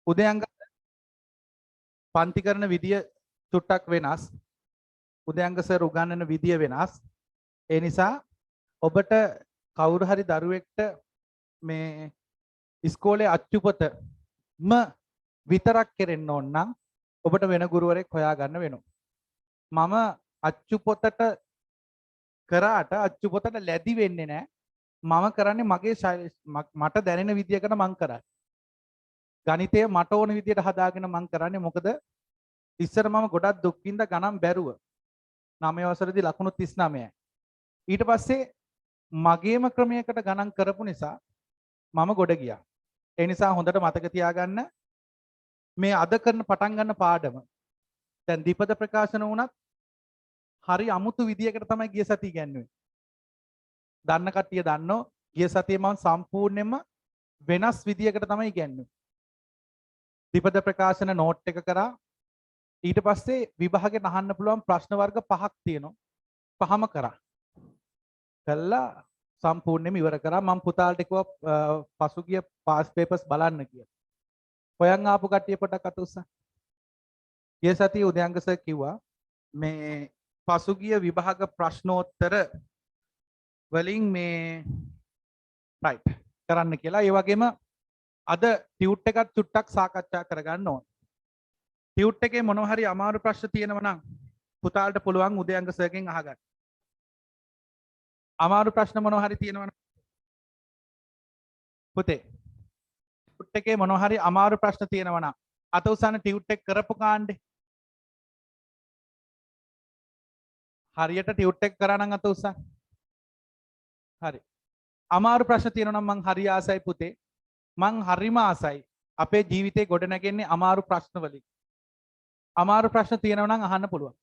උදයන්ග පන්ති කරන විදිය චුට්ටක් වෙනස්. උදයන්ග සර් උගන්වන විදිය වෙනස්. ඒ නිසා ඔබට කවුරු හරි දරුවෙක්ට මේ ඉස්කෝලේ අච්චුපතම විතරක් කෙරෙන්න ඕන නම් ඔබට වෙන ගුරුවරයෙක් හොයාගන්න වෙනවා. මම අච්චුපොතට කරාට අච්චුපොතට ලැබි වෙන්නේ නැහැ. මම කරන්නේ මගේ මට දැනෙන විදියකට මං කරන්නේ. ගණිතය මට ඕන විදියට හදාගෙන මං කරන්නේ. මොකද ඉස්සර මම ගොඩක් දුක් විඳ ගණන් බැරුව 9 වසරේදී ලකුණු 39යි. ඊට පස්සේ මගේම ක්‍රමයකට ගණන් කරපු නිසා මම ගොඩ ගියා. ඒ නිසා හොඳට මතක තියාගන්න මේ අද කරන පටන් ගන්න පාඩම දැන් දීපද ප්‍රකාශන වුණත් හරි අමුතු විදියකට තමයි ගිය සතිය ඉගෙනුවේ. දන්න කට්ටිය දන්නෝ ගිය සතියේ මම සම්පූර්ණයෙන්ම වෙනස් විදියකට තමයි ඉගෙනුවේ. දීපද ප්‍රකාශන නෝට් එක කරා. ඊට පස්සේ විභාගෙට අහන්න පුළුවන් ප්‍රශ්න වර්ග 5ක් තියෙනවා. පහම කරා. කළා සම්පූර්ණයෙන්ම ඉවර කරා. මම පුතාලට කිව්වා පසුගිය පාස් පේපර්ස් බලන්න කියලා. හොයන් ආපු කට්ටිය පොඩක් අත උස්සන්න. ගිය සතියේ උදයන්ග සර් කිව්වා මේ පසුගිය විභාග ප්‍රශ්නෝත්තර වලින් මේ රයිට් කරන්න කියලා. ඒ වගේම අද ටියුට් එකත් චුට්ටක් සාකච්ඡා කරගන්න ඕන. ටියුට් එකේ මොනවා හරි අමාරු ප්‍රශ්න තියෙනවා නම් පුතාලට පුළුවන් උදයන්ග සර්ගෙන් අහගන්න. අමාරු ප්‍රශ්න මොනවා හරි තියෙනවා නම් පුතේ ටියුට් එකේ මොනවා හරි අමාරු ප්‍රශ්න තියෙනවා නම් අත උසන්න. ටියුට් එක කරපු කාණ්ඩේ හරියට ටියුට් එක කරා නම් අත උසන්න. හරි. අමාරු ප්‍රශ්න තියෙනවා නම් මං හරි ආසයි පුතේ. මං හරිම ආසයි. අපේ ජීවිතේ ගොඩ නැගෙන්නේ අමාරු ප්‍රශ්න වලින්. අමාරු ප්‍රශ්න තියෙනවා නම් අහන්න පුළුවන්.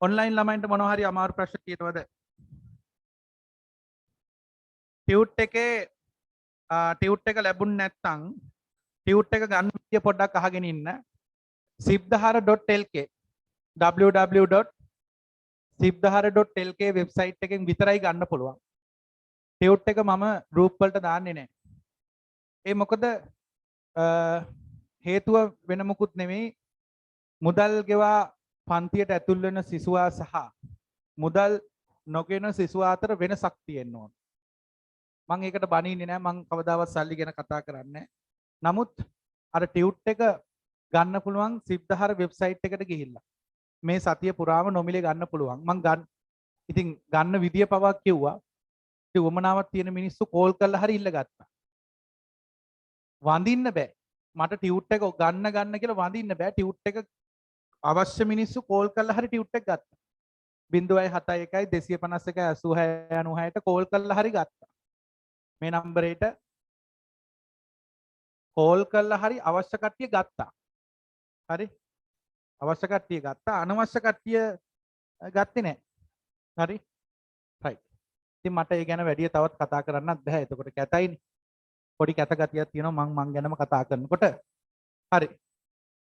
ඔන්ලයින් ළමයින්ට මොනවා හරි අමාරු ප්‍රශ්න තියෙනවද? ටියුට් එක ලැබුණ නැත්නම් ටියුට් එක ගන්න විදිය පොඩ්ඩක් අහගෙන ඉන්න. sibdahara.lk www.sibdahara.lk වෙබ්සයිට් එකෙන් විතරයි ගන්න පුළුවන්. ටියුට් එක මම ගෲප් වලට දාන්නේ නැහැ. ඒ මොකද හේතුව වෙන මොකුත් නෙමෙයි. මුදල් ගෙවා පන්තියට ඇතුල් වෙන සිසුවා සහ මුදල් නොගෙන සිසුවා අතර වෙනසක් තියෙන්න ඕන. මම ඒකට බනින්නේ නැහැ. මම කවදාවත් සල්ලි ගැන කතා කරන්නේ නැහැ. නමුත් අර ටියුට් එක ගන්න පුළුවන් සිබ්දහර වෙබ්සයිට් එකට ගිහිල්ලා. මේ සතිය පුරාම නොමිලේ ගන්න පුළුවන්. ඉතින් ගන්න විදිය පවා කිව්වා. ඉතින් වමනාවක් තියෙන මිනිස්සු කෝල් කරලා හරි ඉල්ල ගත්තා. වඳින්න බෑ. මට ටියුට් එක ගන්න කියලා වඳින්න බෑ. ටියුට් එක අවශ්‍ය මිනිස්සු කෝල් කරලා හරි ටියුට් එක ගත්තා. 071 251 8696ට කෝල් කරලා හරි ගත්තා. මේ නම්බරේට කෝල් කරලා හරි අවශ්‍ය කට්ටිය ගත්තා. හරි? අවශ්‍ය කට්ටිය ගත්තා. අනවශ්‍ය කට්ටිය ගත්තේ නැහැ. හරි? right. ඉතින් මට ඒ ගැන වැඩි තවත් කතා කරන්නත් බෑ. එතකොට කැතයිනේ. පොඩි කැත ගතියක් තියෙනවා මං ගැනම කතා කරනකොට. හරි.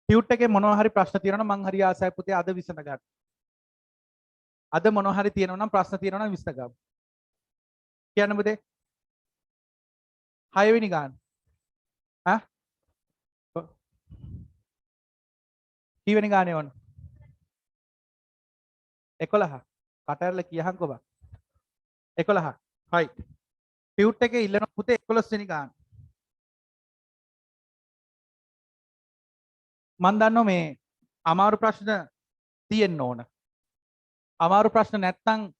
ටියුට් එකේ මොනවා හරි ප්‍රශ්න තියෙනවා නම් මං හරි ආසයි පුතේ අද විසඳ ගන්න. අද මොනවා හරි තියෙනවා නම් ප්‍රශ්න තියෙනවා නම් විසඳ ගමු. කියන්න පුතේ. 6 වෙනි ගාන. හා? කීවෙනි ගානේ ඕන? 11. කටරල කියහන්කෝ බා. 11. right. ටියුට් එකේ ඉල්ලන පුතේ 11 වෙනි ගාන. මන් දන්නවා මේ අමාරු ප්‍රශ්න තියෙන්න ඕන. අමාරු ප්‍රශ්න නැත්තම්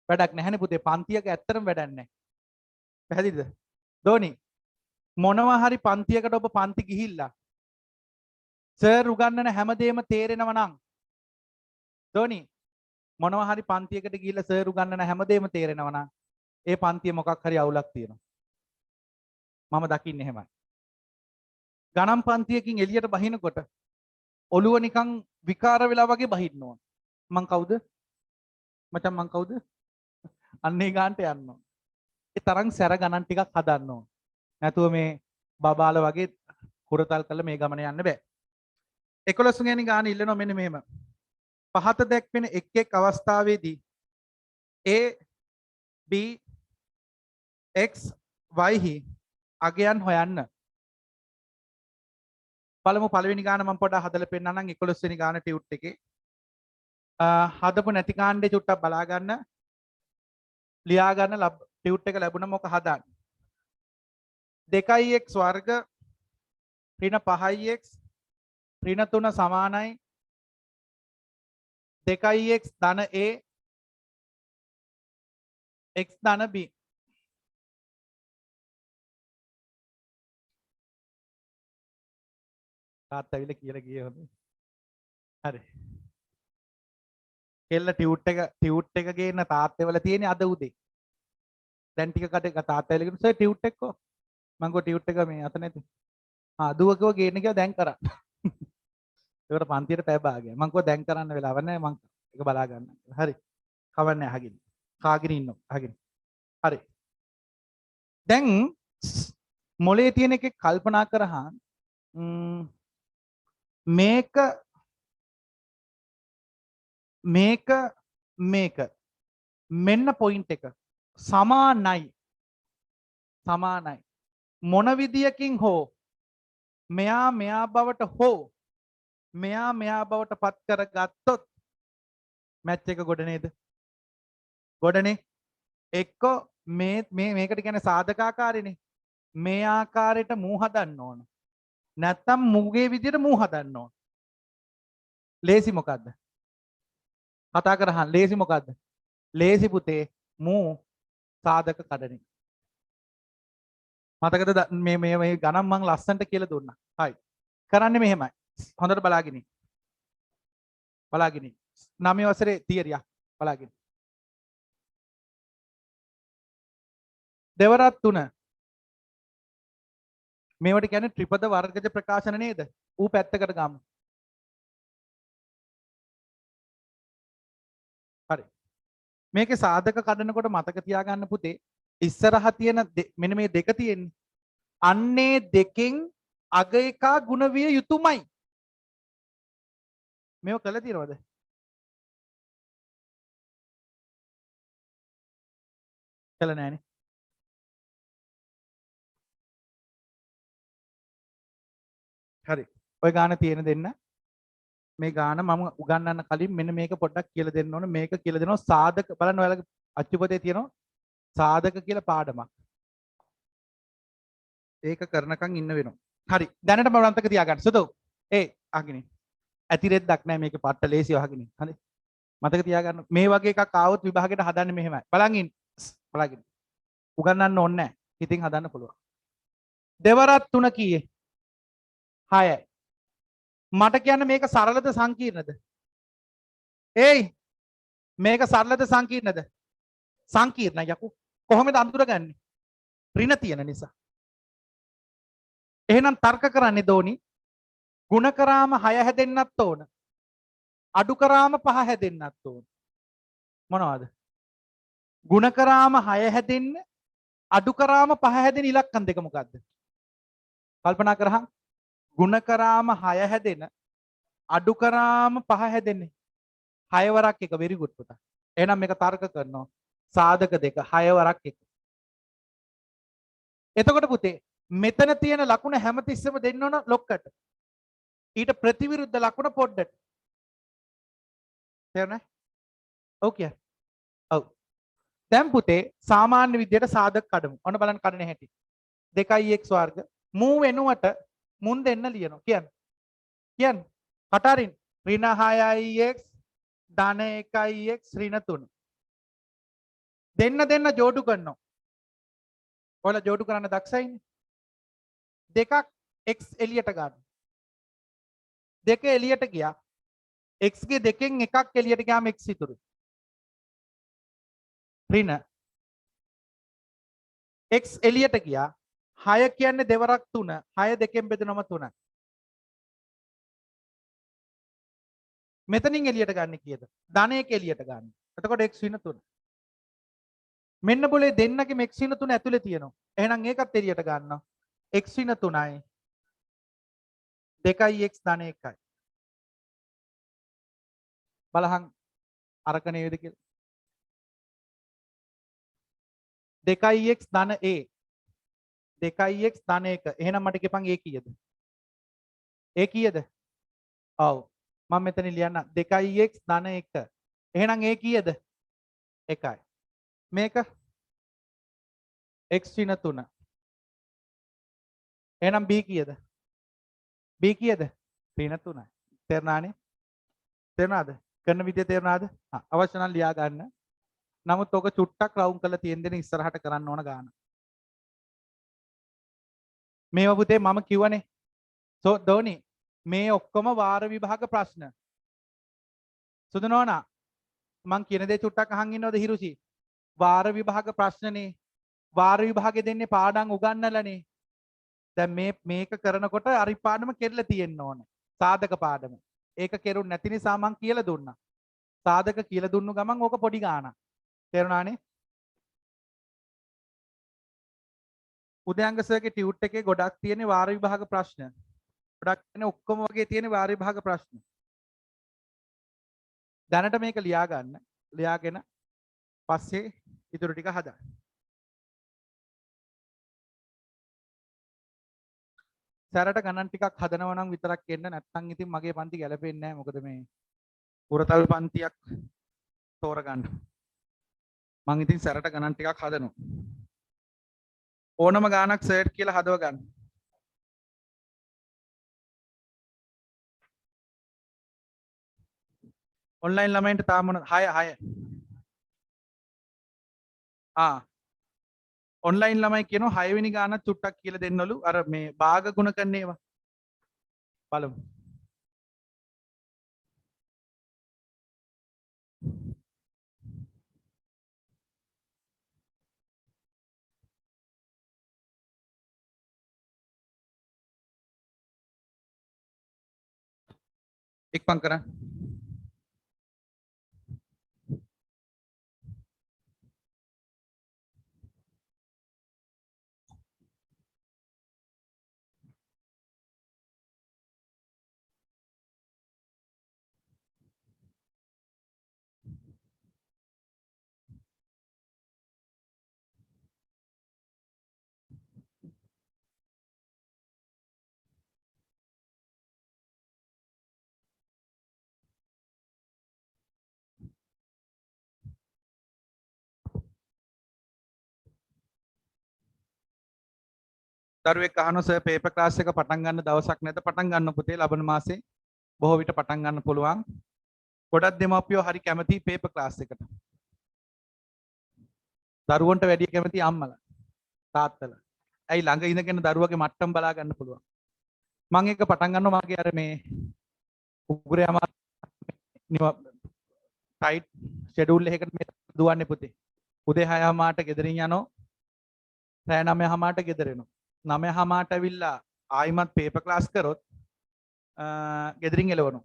වැඩක් නැහැනේ පුතේ. පන්තියක ඇත්තටම වැඩක් නැහැ. පැහැදිලිද? දෝනි මොනවා හරි පන්තියකට ඔබ පන්ති ගිහිල්ලා සර් උගන්නන හැමදේම තේරෙනව නම් දෝනි මොනවා හරි පන්තියකට ගිහිල්ලා සර් උගන්නන හැමදේම තේරෙනව නම් ඒ පන්තිය මොකක් හරි අවුලක් තියෙනවා. මම දකින්නේ එහෙමයි. ගණන් පන්තියකින් එළියට බහිනකොට ඔළුව නිකන් විකාර වෙලා වගේ බහින්න ඕන. මං කවුද? මචං මං කවුද? අන්නේ ගානට යන්න ඕන. ඒ තරම් සැර ගණන් ටිකක් හදන්න ඕන. නැතුව මේ බබාල වගේ කුරතල් කරලා මේ ගමන යන්න බෑ. 11 වෙනි ගාන ඉල්ලනවා මෙන්න මෙහෙම. පහත දැක්වෙන එක් අවස්ථාවේදී A B X y අගයන් හොයන්න. බලමු පළවෙනි ගාන මම පොඩ්ඩක් හදලා පෙන්නන්නම් 11 වෙනි ගාන ටියුට් එකේ. හදපු නැති කාණ්ඩේ චුට්ටක් බලා ගන්න. ලියා ගන්න ටියුට් එක ලැබුණම ඔක හදාන්න. 2x වර්ග ඍණ 5x ඍණ 3 සමානයි 2x ධන a x ධන b. තාත්තා ඇවිල්ලා කියලා ගියේ හොඳ. හරි. කෙල්ල ටියුට් එක ගේන්න තාත්තේවල තියෙන අද උදේ. දැන් ටික කඩේ තාත්තා ඇවිල්ලා කිව්වා සර් ටියුට් එක කො මං ගෝ ටියුට් එක මේ අත නැති. දුව කිව්වා ගේන්න කියලා දැන් කරා. ඒකට පන්තියට පැය භාගයක්. මං කිව්වා දැන් කරන්න වෙලාවක් නැහැ මං ඒක බලා ගන්න. හරි. කවන්නේ අහගෙන. කාගෙන ඉන්නවා අහගෙන. හරි. දැන් මොලේ තියෙන එකේ කල්පනා කරහන් මේක මෙන්න පොයින්ට් එක සමානයි මොන විදියකින් හෝ මෙයා බවට හෝ මෙයා බවට පත් කරගත්තොත් මැච් එක ගොඩ නේද? ගොඩනේ. එක්ක මේකට කියන්නේ සාධකාකාරයනේ. මේ ආකාරයට මූ හදන්න ඕන. නැත්තම් මූගේ විදියට මූ හදන්න ඕන. ලේසි මොකද්ද? කතා කරහන් ලේසි මොකද්ද? ලේසි පුතේ මූ සාධක කඩන එක. මතකද මේ ගණන් මං ලස්සනට කියලා දුන්නා. හයි. කරන්නේ මෙහෙමයි. හොඳට බලාගෙන ඉන්න. 9 වසරේ තියරියක් බලාගෙන. දෙවරක් 3. මේවට කියන්නේ ත්‍රිපද වර්ගජ ප්‍රකාශන නේද? ඌ පැත්තකට ගමු. හරි. මේකේ සාධක කඩනකොට මතක තියාගන්න පුතේ ඉස්සරහා තියෙන මෙන්න මේ දෙක තියෙන්නේ. අන්නේ දෙකෙන් අග එක ගුණ විය යුතුයමයි. මේව කළා තියෙනවද? කළා නෑනේ. හරි. ඔය ගාන තියෙන දෙන්න. මේ ගාන මම උගන්වන්න කලින් මෙන්න මේක පොඩ්ඩක් කියලා දෙන්න ඕන. මේක කියලා දෙනවා සාධක බලන්න ඔයාලගේ අච්චුපතේ තියෙනවා සාධක කියලා පාඩමක්. ඒක කරනකම් ඉන්න වෙනවා. හරි. දැනට මම අන්තක තියාගන්න. සුදු. අහගෙන. ඇතිරෙද්දක් නෑ මේකේ පට්ට ලේසිය අහගෙන. හරි. මතක තියාගන්න. මේ වගේ එකක් ආවොත් විභාගයට හදන්නේ මෙහෙමයි. බලන් ඉන්න. බලන්න. උගන්වන්න ඕනේ නෑ. ඉතින් හදන්න පුළුවන්. දෙවරක් 3 කීයේ? 6යි. මට කියන්න මේක සරලද සංකීර්ණද? මේක සරලද සංකීර්ණද? සංකීර්ණයි යකෝ. කොහොමද අඳුරගන්නේ? ඍණ තියෙන නිසා. එහෙනම් තර්ක කරන්නේ දෝනි. ಗುಣ කරාම 6 හැදෙන්නත් ඕන. අඩු කරාම 5 හැදෙන්නත් ඕන. මොනවද? ಗುಣ කරාම 6 හැදෙන්න අඩු කරාම 5 හැදෙන ඉලක්කම් දෙක මොකද්ද? කල්පනා කරහන්. ಗುಣ කරාම 6 හැදෙන අඩු කරාම 5 හැදෙන්නේ 6 වරක් එක very good පුතා. එහෙනම් මේක තර්ක කරනවා. සාධක දෙක 6 වරක් එක. එතකොට පුතේ මෙතන තියෙන ලකුණ හැමතිස්සෙම දෙන්න ඕන ලොක්කට. ඊට ප්‍රතිවිරුද්ධ ලකුණ පොඩ්ඩට. තේරුණා? ඔව් කිය. ඔව්. දැන් පුතේ සාමාන්‍ය විදියට සාධක කඩමු. ඔන්න බලන්න කඩන හැටි. 2x වර්ග මූ වෙනුවට මුන් දෙන්න ලියනවා. කියන්න. කටරින් ඍණ 6x ධන 1x ඍණ 3. දෙන්න ජෝඩු කරනවා. ඔයාලා ජෝඩු කරන්න දක්ෂයිනේ. දෙකක් x එළියට ගන්න. දෙක එළියට ගියා. x ගේ දෙකෙන් එකක් එළියට ගියාම x ඉතුරුයි. ඍණ x එළියට ගියා. 6 කියන්නේ දෙවරක් 3. 6 දෙකෙන් බෙදනම 3යි. මෙතනින් එළියට ගන්න කීයද? ධන 1 එළියට ගන්න. එතකොට x ඍණ 3. මෙන්න બોලේ දෙන්නගේ x ඍණ 3 ඇතුලේ තියෙනවා. එහෙනම් ඒකත් එළියට ගන්නවා. x ඍණ 3යි. 2x ධන 1යි. බලහන් අරක නේද කියලා. 2x ධන a 2x ධන 1. එහෙනම් මට කියපන් a කීයද? a කීයද? ඔව්. මම මෙතන ලියන්න 2x ධන 1. එහෙනම් a කීයද? 1යි. මේක x ඍණ 3. එහෙනම් b කීයද? b කීයද? ඍණ 3යි. තේරුණානේ? තේරුණාද? කරන විදිය තේරුණාද? අවශ්‍ය නම් ලියා ගන්න. නමුත් ඔක චුට්ටක් රවුම් කරලා තියෙන දේ ඉස්සරහට කරන්න ඕන ගාන. මේව පුතේ මම කිව්වනේ. ධෝනි මේ ඔක්කොම වාර විභාග ප්‍රශ්න. සුදු නෝනා මං කියන දේ චුට්ටක් අහන් ඉන්නවද හිරුසි? වාර විභාග ප්‍රශ්නනේ. වාර විභාගෙ දෙන්නේ පාඩම් උගන්නලානේ. දැන් මේක කරනකොට අරි පාඩම කෙරලා තියෙන්න ඕනේ. සාධක පාඩම. ඒක කෙරුන්නේ නැති නිසා මං කියලා දුන්නා. සාධක කියලා දුන්නු ගමන් ඕක පොඩි ගානක්. තේරුණානේ? උදයන්ග සර්ගේ ටියුට් එකේ ගොඩක් තියෙන වාර විභාග ප්‍රශ්න. ගොඩක් තියෙන ඔක්කොම වගේ තියෙන වාර විභාග ප්‍රශ්න. දැනට මේක ලියා ගන්න. ලියාගෙන පස්සේ ඉතුරු ටික හදන්න. සැරට ගණන් ටිකක් හදනවා නම් විතරක් එන්න නැත්නම් ඉතින් මගේ පන්ති ගැලපෙන්නේ නැහැ. මොකද මේ පුරතල් පන්තියක් තෝරගන්න. මං ඉතින් සැරට ගණන් ටිකක් හදනවා. ඕනම ගානක් සර්ට් කියලා හදව ගන්න. ඔන්ලයින් ළමයින්ට තාම මොන 6 ඔන්ලයින් ළමයි කියනවා 6 වෙනි ගානක් චුට්ටක් කියලා දෙන්නලු. අර මේ භාග ගුණ කරන ඒවා. බලමු. ඉක්මන් කරන්න. දරුවෙක් අහනවා සර් පේපර් ක්ලාස් එක පටන් ගන්න දවසක් නැත. පටන් ගන්න පුතේ ලබන මාසේ බොහෝ විට පටන් ගන්න පුළුවන්. ගොඩක් දෙමාපියෝ හරි කැමති පේපර් ක්ලාස් එකට. දරුවන්ට වැඩි කැමති අම්මලා තාත්තලා. ඇයි ළඟ ඉඳගෙන දරුවගේ මට්ටම් බලා ගන්න පුළුවන්. මම එක පටන් ගන්නවා මගේ අර මේ උගුරේ ටයිට් ෂෙඩියුල් එකකට මේ දුවන්නේ පුතේ. උදේ 6:00ට ගෙදරින් යනවා. රෑ 9:00ට ගෙදර එනවා. 9:00ට ඇවිල්ලා ආයිමත් පේපර් ක්ලාස් කරොත් ගෙදරින් එලවනවා.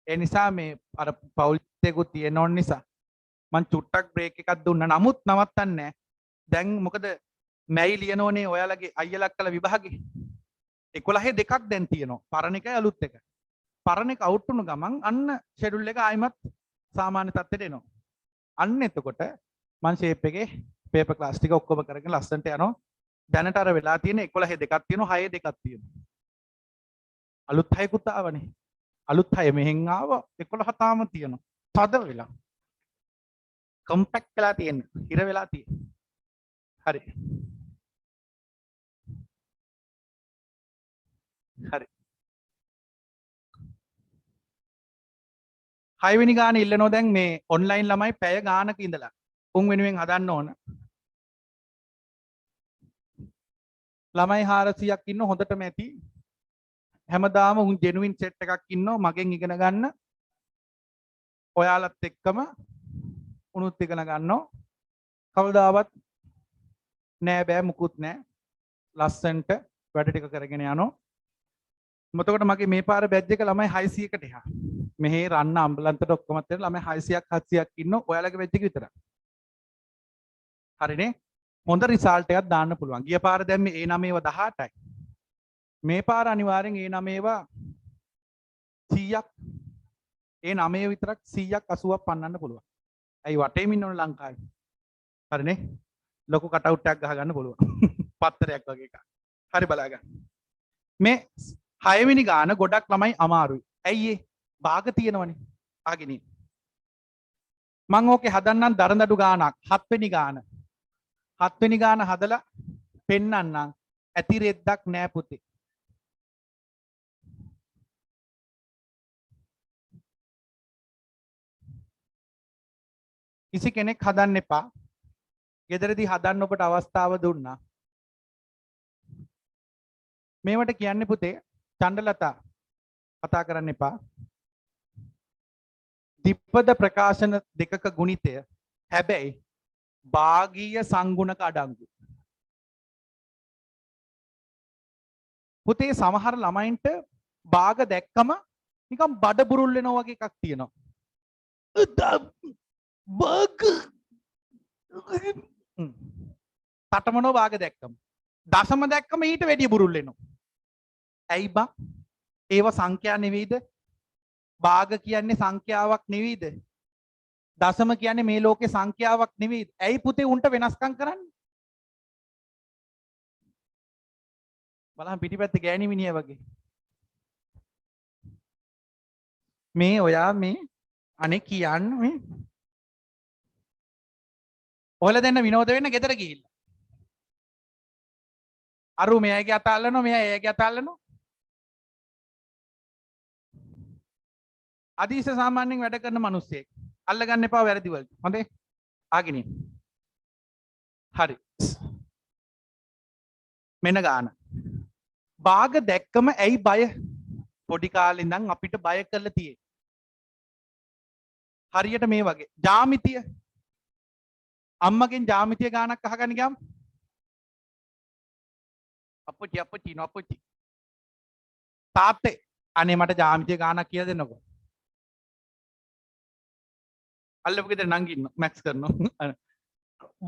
ඒ නිසා මේ අර පෞල්‍යකුත් තියෙන නිසා මං චුට්ටක් බ්‍රේක් එකක් දුන්නා. නමුත් නවත්තන්නේ නැහැ. දැන් මොකද මැයි ලියනෝනේ ඔයාලගේ අයියලා කළ විභාගේ 11 දෙකක් දැන් තියෙනවා. පරණ එකයි අලුත් එක. පරණ එක අවුට් වුණු ගමන් අන්න ෂෙඩියුල් එක ආයිමත් සාමාන්‍ය තත්ත්වයට එනවා. අන්න එතකොට මං ෂේප් එකේ පේපර් ක්ලාස් ටික ඔක්කොම කරගෙන ලස්සනට යනවා. දැනට අර වෙලා තියෙන 11 දෙකක් තියෙනවා 6 දෙකක් තියෙනවා. අලුත් 6කුත් ආවනේ. අලුත් 6 මෙහෙන් ආවා 11 තාම තියෙනවා. තද වෙලා. කම්පැක්ට් වෙලා තියෙන. හිර වෙලා තියෙන. හරි. හරි. 6 වෙනි ගාන ඉල්ලනවා දැන් මේ ඔන්ලයින් ළමයි පැය ගානක ඉඳලා. උන් වෙනුවෙන් හදන්න ඕන. ළමයි 400ක් ඉන්න හොඳටම ඇති. හැමදාම උන් ජෙනුයින් සෙට් එකක් ඉන්නවා මගෙන් ඉගෙන ගන්න. ඔයාලත් එක්කම උනුත් ඉගෙන ගන්නවා. කවදාවත් නෑ බෑ මුකුත් නෑ. ලස්සන්ට වැඩ ටික කරගෙන යනවා. එතකොට මගේ මේ පාර බැච් එක ළමයි 600කට එහා. මෙහි රන්න අම්බලන්තට ඔක්කොමත් වෙන ළමයි 600ක් 700ක් ඉන්නවා. ඔයාලගේ බැච් එක විතරයි. හරිනේ? හොඳ රිසල්ට් එකක් දාන්න පුළුවන්. ගිය පාර දැම්මේ A9 18යි. මේ පාර අනිවාර්යෙන් A9 100ක් A9 විතරක් 100ක් 80ක් පන්නන්න පුළුවන්. ඇයි වටේම ඉන්නවනේ ලංකාවේ. හරිනේ? ලොකු කටවුට් එකක් ගහ ගන්න පුළුවන්. පත්තරයක් වගේ එකක්. හරි බලා ගන්න. මේ 6 වෙනි ගාන ගොඩක් ළමයි අමාරුයි. ඇයි ඒ? භාග තියෙනවනේ. අහගෙන ඉන්න. මම ඕකේ හදන්නම් දරදඬු ගානක් 7 වෙනි ගාන. 7 වෙනි ගාන හදලා පෙන්නන්නම්. ඇති රෙද්දක් නෑ පුතේ. කිසි කෙනෙක් හදන්න එපා. ගෙදරදී හදන්න ඔබට අවස්ථාව දුන්නා. මේවට කියන්නේ පුතේ චණ්ඩලතා කතා කරන්න එපා. දිප්පද ප්‍රකාශන දෙකක ගුණිතය. හැබැයි භාගීය සංගුණක අඩංගු. පුතේ සමහර ළමයින්ට භාග දැක්කම නිකන් බඩ බුරුල් වෙනවා වගේ එකක් තියෙනවා. භාග තටමනෝ භාග දැක්කම දශම දැක්කම ඊට වැඩිය බුරුල් වෙනවා. ඇයි බං? ඒව සංඛ්‍යා නෙවෙයිද? භාග කියන්නේ සංඛ්‍යාවක් නෙවෙයිද? දශම කියන්නේ මේ ලෝකේ සංඛ්‍යාවක් නෙවෙයිද? ඇයි පුතේ උන්ට වෙනස්කම් කරන්නේ? බලන්න පිටිපැත්තේ ගෑණි මිනිහා වගේ. මේ ඔයා මේ අනේ කියන්නේ මේ ඔයාලා දෙන්න විනෝද වෙන්න ගෙදර ගිහිල්ලා. අරු මෙයාගේ අත අල්ලනවා මෙයා එයාගේ අත අල්ලනවා. අදීස සාමාන්‍යයෙන් වැඩ කරන මිනිස්සෙක්. අල්ලගන්න එපා වැරදි වලට. හොඳේ? ආගෙන ඉන්න. හරි. මෙන්න ගාන. භාග දැක්කම ඇයි බය? පොඩි කාලේ ඉඳන් අපිට බය කරලා තියෙන්නේ. හරියට මේ වගේ. ජ්‍යාමිතිය. අම්මගෙන් ජ්‍යාමිතිය ගානක් අහගන්න ගියාම අප්පච්චි නෝපච්චි. තාත්තේ අනේ මට ජ්‍යාමිතිය ගානක් කියලා දෙන්නකෝ. අල්ලපු ගෙදර නංගි ඉන්නවා මැක්ස් කරනවා.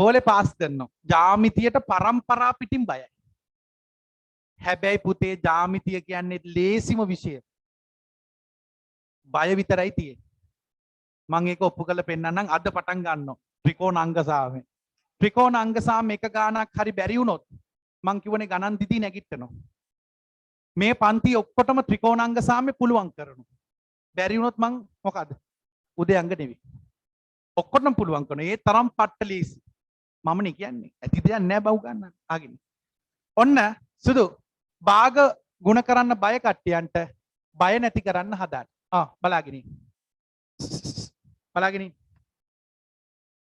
බෝලේ පාස් කරනවා. ජ්‍යාමිතියට පරම්පරා පිටින් බයයි. හැබැයි පුතේ ජ්‍යාමිතිය කියන්නේ ලේසිම විෂය. බය විතරයි තියෙන්නේ. මම ඒක ඔප්පු කරලා පෙන්නන්නම් අද පටන් ගන්නවා. ත්‍රිකෝණාංග සාමය. ත්‍රිකෝණාංග සාමය එක ගානක් හරි බැරි වුණොත් මං කියවනේ ගණන් දිදී නැගිටිනවා. මේ පන්ති ඔක්කොටම ත්‍රිකෝණාංග සාමය පුළුවන් කරනවා. බැරි වුණොත් මං මොකද? උදේ අංග නෙවෙයි. ඔක්කොටම පුළුවන් කරනවා. ඒ තරම් පට්ට ලීසි. මමනේ කියන්නේ. ඇති දෙයක් නෑ බව් ගන්න. ආගෙන. ඔන්න සුදු භාග ගුණ කරන්න බය කට්ටියන්ට බය නැති කරන්න හදාන්න. බලාගෙන ඉන්න. බලාගෙන ඉන්න.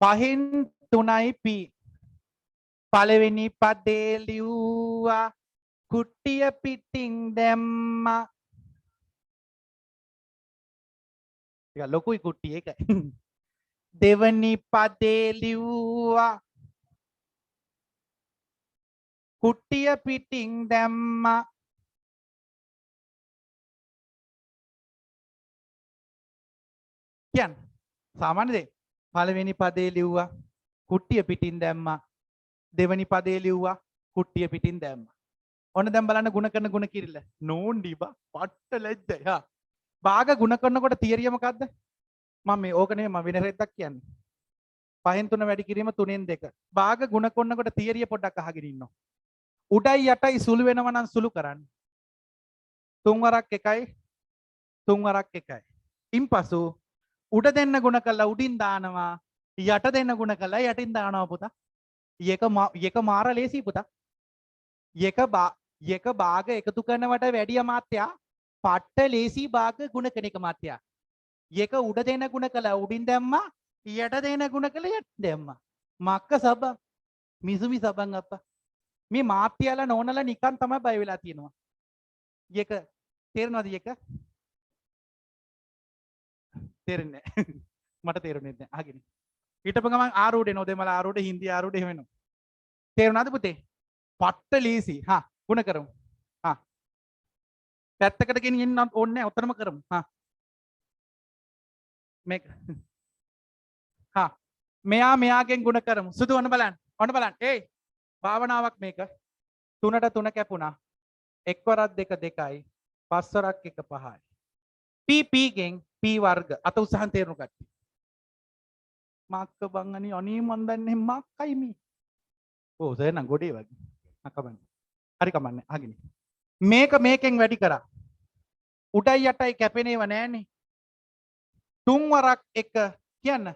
5න් 3යි p. පළවෙනි පදේ ලිව්වා කුට්ටිය පිටින් දැම්මා. ටික ලොකුයි කුට්ටිය ඒකයි. දෙවනි පදේ ලිව්වා කුට්ටිය පිටින් දැම්මා. කියන්න සාමාන්‍ය දේ. පළවෙනි පදේ ලිව්වා කුට්ටිය පිටින් දැම්මා. දෙවනි පදේ ලිව්වා කුට්ටිය පිටින් දැම්මා. ඔන්න දැන් බලන්න ಗುಣ කරන ಗುಣ කිරිල්ල. නෝන්ඩි බා පට්ට ලැජ්ජයි. භාග ಗುಣ කරනකොට තියරිය මොකද්ද? මම මේ ඕක නෙමෙයි මම වෙන රෙද්දක් කියන්නේ. 5න් 3 වැඩි කිරීම 3න් 2. භාග ಗುಣ කරනකොට තියරිය පොඩ්ඩක් අහගෙන ඉන්නවා. උඩයි යටයි සුළු වෙනවා නම් සුළු කරන්න. 3 වරක් 1යි 3 වරක් 1යි. ඉන්පසු උඩ දෙන්න ಗುಣ කළා උඩින් දානවා. යට දෙන්න ಗುಣ කළා යටින් දානවා පුතා. එක මාර ලේසි පුතා. එක භාග එකතු කරනවට වැඩිය මාත්‍යා පට්ට ලේසි භාග ගුණ කරන එක මාත්‍යා. එක උඩ දෙන ගුණ කළා උඩින් දැම්මා යට දෙන ගුණ කළා යට දැම්මා. මක්ක සබ මිසුමි සබන් අප්පා. මේ මාත්‍යාලා නෝනලා නිකන් තමයි බය වෙලා තියෙනවා. එක තේරෙනවද එක? තේරෙන්නේ නැහැ. මට තේරුනේ නැහැ. අහගෙන. ඊටප ගමන් ආරූඩේ නෝ දෙමළ ආරූඩේ හින්දි ආරූඩේ එහෙම වෙනවා. තේරුණාද පුතේ? පට්ට ලීසි. ගුණ කරමු. පැත්තකට ගෙනියන්න ඕනේ නැහැ. උතරම කරමු. මේක. මෙයාගෙන් ගුණ කරමු. සුදු ඔන්න බලන්න. ඔන්න බලන්න. භාවනාවක් මේක. 3ට 3 කැපුණා. 1 වරක් 2 2යි. 5 වරක් 1 5යි. p ගෙන් p වර්ග අත උසහන් තේරුණු කට්ටිය. මක්ක බං අනේ මන් දන්නේ මක්කයි මේ. ඕ සර් නම් ගොඩේ වගේ. කමන්නේ. හරි කමන්නේ. අහගෙන. මේකෙන් වැඩි කරා. උඩයි යටයි කැපෙනේව නෑනේ. තුන් වරක් එක කියන්න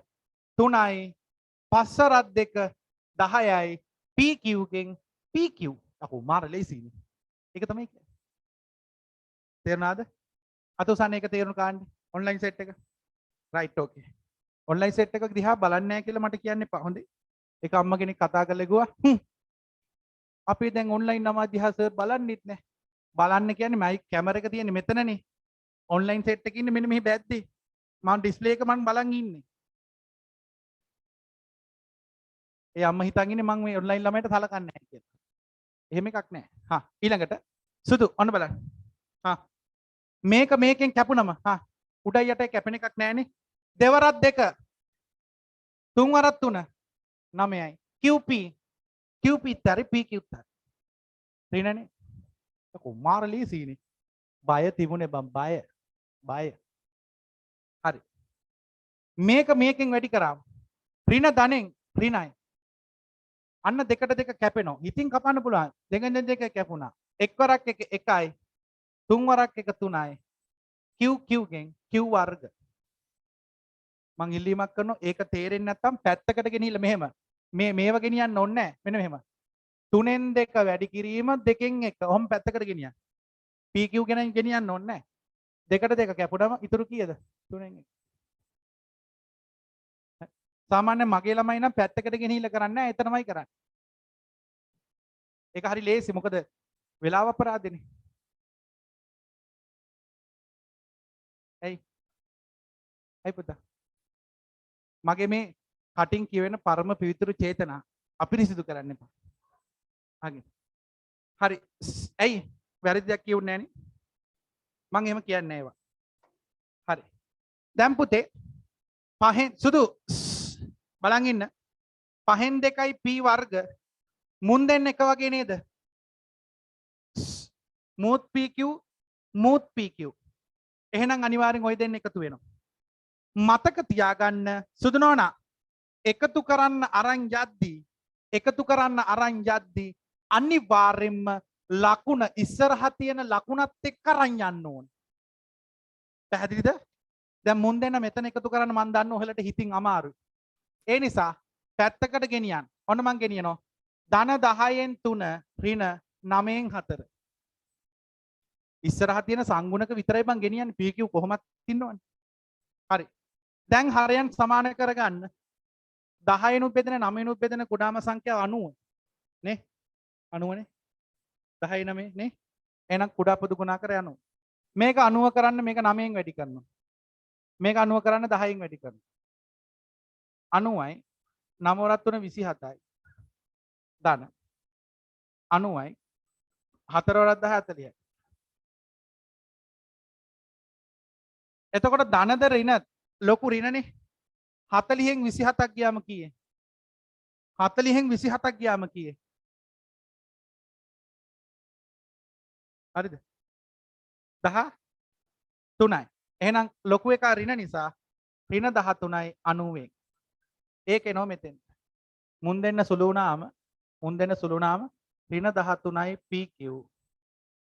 3යි පස්වරක් දෙක 10යි PQ ගෙන් PQ. අකෝ මාර ලේසියිනේ. ඒක තමයි කියන්නේ. තේරුණාද? අත උසන්නේ ඒක තේරුණු කාන්නේ. ඔන්ලයින් සෙට් එක. රයිට් ඕකේ. ඔන්ලයින් සෙට් එක දිහා බලන්නේ නැහැ කියලා මට කියන්න එපා. හොඳේ. ඒක අම්ම කෙනෙක් කතා කරලා ගියා. අපි දැන් ඔන්ලයින් නම දිහා සර් බලන්නෙත් නැහැ. බලන්න කියන්නේ මයි කැමර එක තියෙන්නේ මෙතනනේ. ඔන්ලයින් සෙට් එකේ ඉන්නේ මෙන්න මෙහි බැද්දේ. මම ඩිස්ප්ලේ එක මම බලන් ඉන්නේ. ඒ අම්ම හිතන් ඉන්නේ මම මේ ඔන්ලයින් ළමයට සලකන්නේ නැහැ කියලා. එහෙම එකක් නැහැ. හා ඊළඟට සුදු ඔන්න බලන්න. හා මේකෙන් කැපුණම හා උඩයි යටයි කැපෙන එකක් නැහනේ. දෙවරක් දෙක. තුන් වරක් තුන 9යි. QP QP තරි PQ තරි. රිනනේ. කොමාර ලීසීනේ. බය තිබුණේ බම් බය. බය. හරි. මේකෙන් වැඩි කරාම ඍණ ධනෙන් ඍණයි. අන්න දෙකට දෙක කැපෙනවා. ඉතින් කපන්න පුළුවන්. දෙකෙන් දෙක කැපුණා. එක්වරක් එක 1යි. තුන් වරක් එක 3යි. Q ගෙන් Q වර්ග. මං ඉල්ලීමක් කරනවා. ඒක තේරෙන්නේ නැත්නම් පැත්තකට ගෙනිහිල්ලා මෙහෙම. මේව ගෙනියන්න ඕනේ නැහැ. මෙන්න මෙහෙම. 3ෙන් 2 වැඩි කිරීම 2ෙන් 1. ඔහොම පැත්තකට ගෙනියන්න. PQ ගැන ගෙනියන්න ඕනේ නැහැ. දෙකට දෙක කැපුණම ඉතුරු කීයද? 3ෙන් 1. සාමාන්‍ය මගේ ළමයි නම් පැත්තකට ගෙනිහිල්ලා කරන්නේ නැහැ. එතනමයි කරන්නේ. ඒක හරි ලේසි. මොකද වෙලාව අපරාධනේ. ඇයි? ඇයි පුතා? මගේ මේ කටින් කියවෙන පරම පිවිතුරු චේතනා අපිරිසිදු කරන්න එපා. හරි. ඇයි? වැරදි දෙයක් කියුන්නේ නැහනේ. මං එහෙම කියන්නේ නැහැ ඒවා. හරි. දැන් පුතේ පහෙන් සුදු බලන් ඉන්න. 5න් 2යි p වර්ග මුන් දෙන්න එක වගේ නේද? මූත් PQ මූත් PQ. එහෙනම් අනිවාර්යෙන් ওই දෙන්න එකතු වෙනවා. මතක තියාගන්න සුදු නෝනා එකතු කරන්න අරන් යද්දී අනිවාර්යෙන්ම ලකුණ ඉස්සරහා තියෙන ලකුණත් එක්ක අරන් යන්න ඕන. පැහැදිලිද? දැන් මුන් දෙන්න මෙතන එකතු කරන්න මන් දන්න ඔයාලට හිතින් අමාරුයි. ඒ නිසා පැත්තකට ගෙනියන්න. ඔන්න මං ගෙනියනවා. ධන 10න් 3 ඍණ 9න් 4. ඉස්සරහා තියෙන සංගුණක විතරයි මං ගෙනියන්නේ. PQ කොහොමත් ඉන්නවනේ. හරි. දැන් හරයන් සමාන කරගන්න 10නුත් බෙදෙන 9නුත් බෙදෙන කුඩාම සංඛ්‍යාව 90 නේ 90 නේ 10 9 නේ එහෙනම් කුඩා පොදු ගුණාකර යනවා මේක 90 කරන්න මේක 9න් වැඩි කරනවා මේක 90 කරන්න 10න් වැඩි කරනවා 90යි 9 වරක් 3 27යි ධන 90යි 4 වරක් 10 40යි එතකොට ධනද ඍණ ලොකු ඍණනේ 40න් 27ක් ගියාම කීයේ 40න් 27ක් ගියාම කීයේ හරිද 13යි එහෙනම් ලොකු එක ඍණ නිසා ඍණ 13යි 90න් ඒක එනවා මෙතෙන් මුන් දෙන්න සුළු වුණාම ඍණ 13යි PQ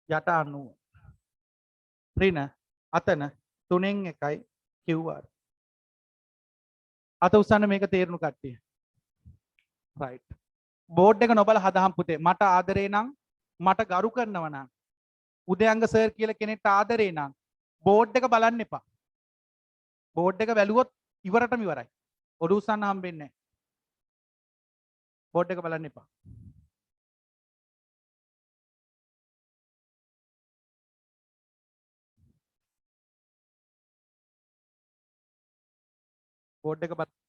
යට 90 ඍණ අතන 3න් 1යි QR අත උස්සන්න මේක තේරුණු කට්ටිය රයිට් බෝඩ් එක නොබල හදහම් පුතේ මට ආදරේ නම් මට ගරු කරනවා නම් උදයංග සර් කියලා කෙනෙක්ට ආදරේ නම් බෝඩ් එක බලන්න එපා බෝඩ් එක බැලුවොත් ඉවරටම ඉවරයි ඔඩු උස්සන්න හම්බෙන්නේ නැහැ බෝඩ් එක බලන්න එපා බෝඩ් එක බලන්න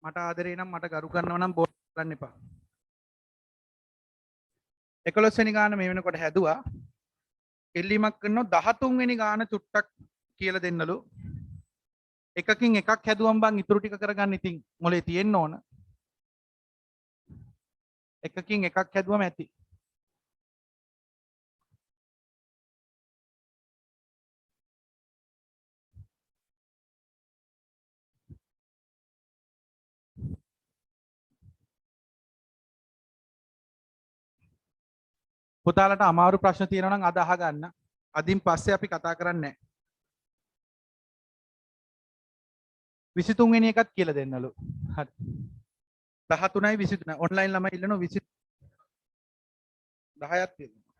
මට ආදරේ නම් මට ගරු කරනවා නම් බෝඩ් බලන්න එපා. 11 වෙනි ගාන මේ වෙනකොට හැදුවා. එල්ලීමක් කරනවා 13 වෙනි ගාන චුට්ටක් කියලා දෙන්නලු. එකකින් එකක් හැදුවම් බං ඉතුරු ටික කරගන්න ඉතින් මොලේ තියෙන්න ඕන. එකකින් එකක් හැදුවම ඇති. පුතාලට අමාරු ප්‍රශ්න තියෙනවා නම් අද අහගන්න. අදින් පස්සේ අපි කතා කරන්නේ නැහැ. 23 වෙනි එකත් කියලා දෙන්නලු. හරි. 13යි 23යි ඔන්ලයින් ළමයි ඉල්ලනවා 20 10ක් තියෙනවා.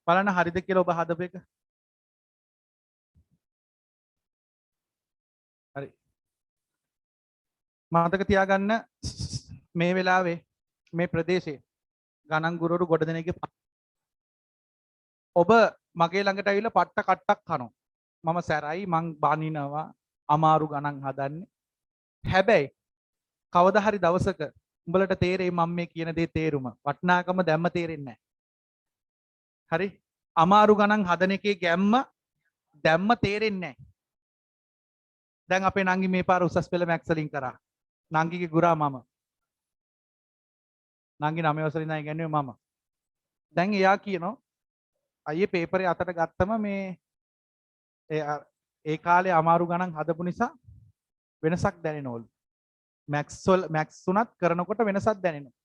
බලන්න හරිද කියලා ඔබ හදපු එක. හරි. මතක තියාගන්න මේ වෙලාවේ මේ ප්‍රදේශයේ ගණන් ගුරුවරු ගොඩ දෙනෙක්ගේ ඔබ මගේ ළඟට ඇවිල්ලා පට්ට කට්ටක් කනවා. මම සැරයි මං බනිනවා අමාරු ගණන් හදන්නේ. හැබැයි කවදා හරි දවසක උඹලට තේරෙයි මම මේ කියන දේ තේරුම. වටිනාකම දැම්ම තේරෙන්නේ නැහැ. හරි? අමාරු ගණන් හදන එකේ ගැම්ම දැම්ම තේරෙන්නේ නැහැ. දැන් අපේ නංගි මේ පාර උසස් පෙළ මැක්ස් වලින් කරා. නංගිගේ ගුරා මම. නංගි 9 වසරේ ඉඳන් ඉගෙනුවේ මම. දැන් එයා කියනවා අයියේ පේපරේ අතට ගත්තම මේ ඒ කාලේ අමාරු ගණන් හදපු නිසා වෙනසක් දැනෙනවලු. මැක්ස් උනත් කරනකොට වෙනසක් දැනෙනවා.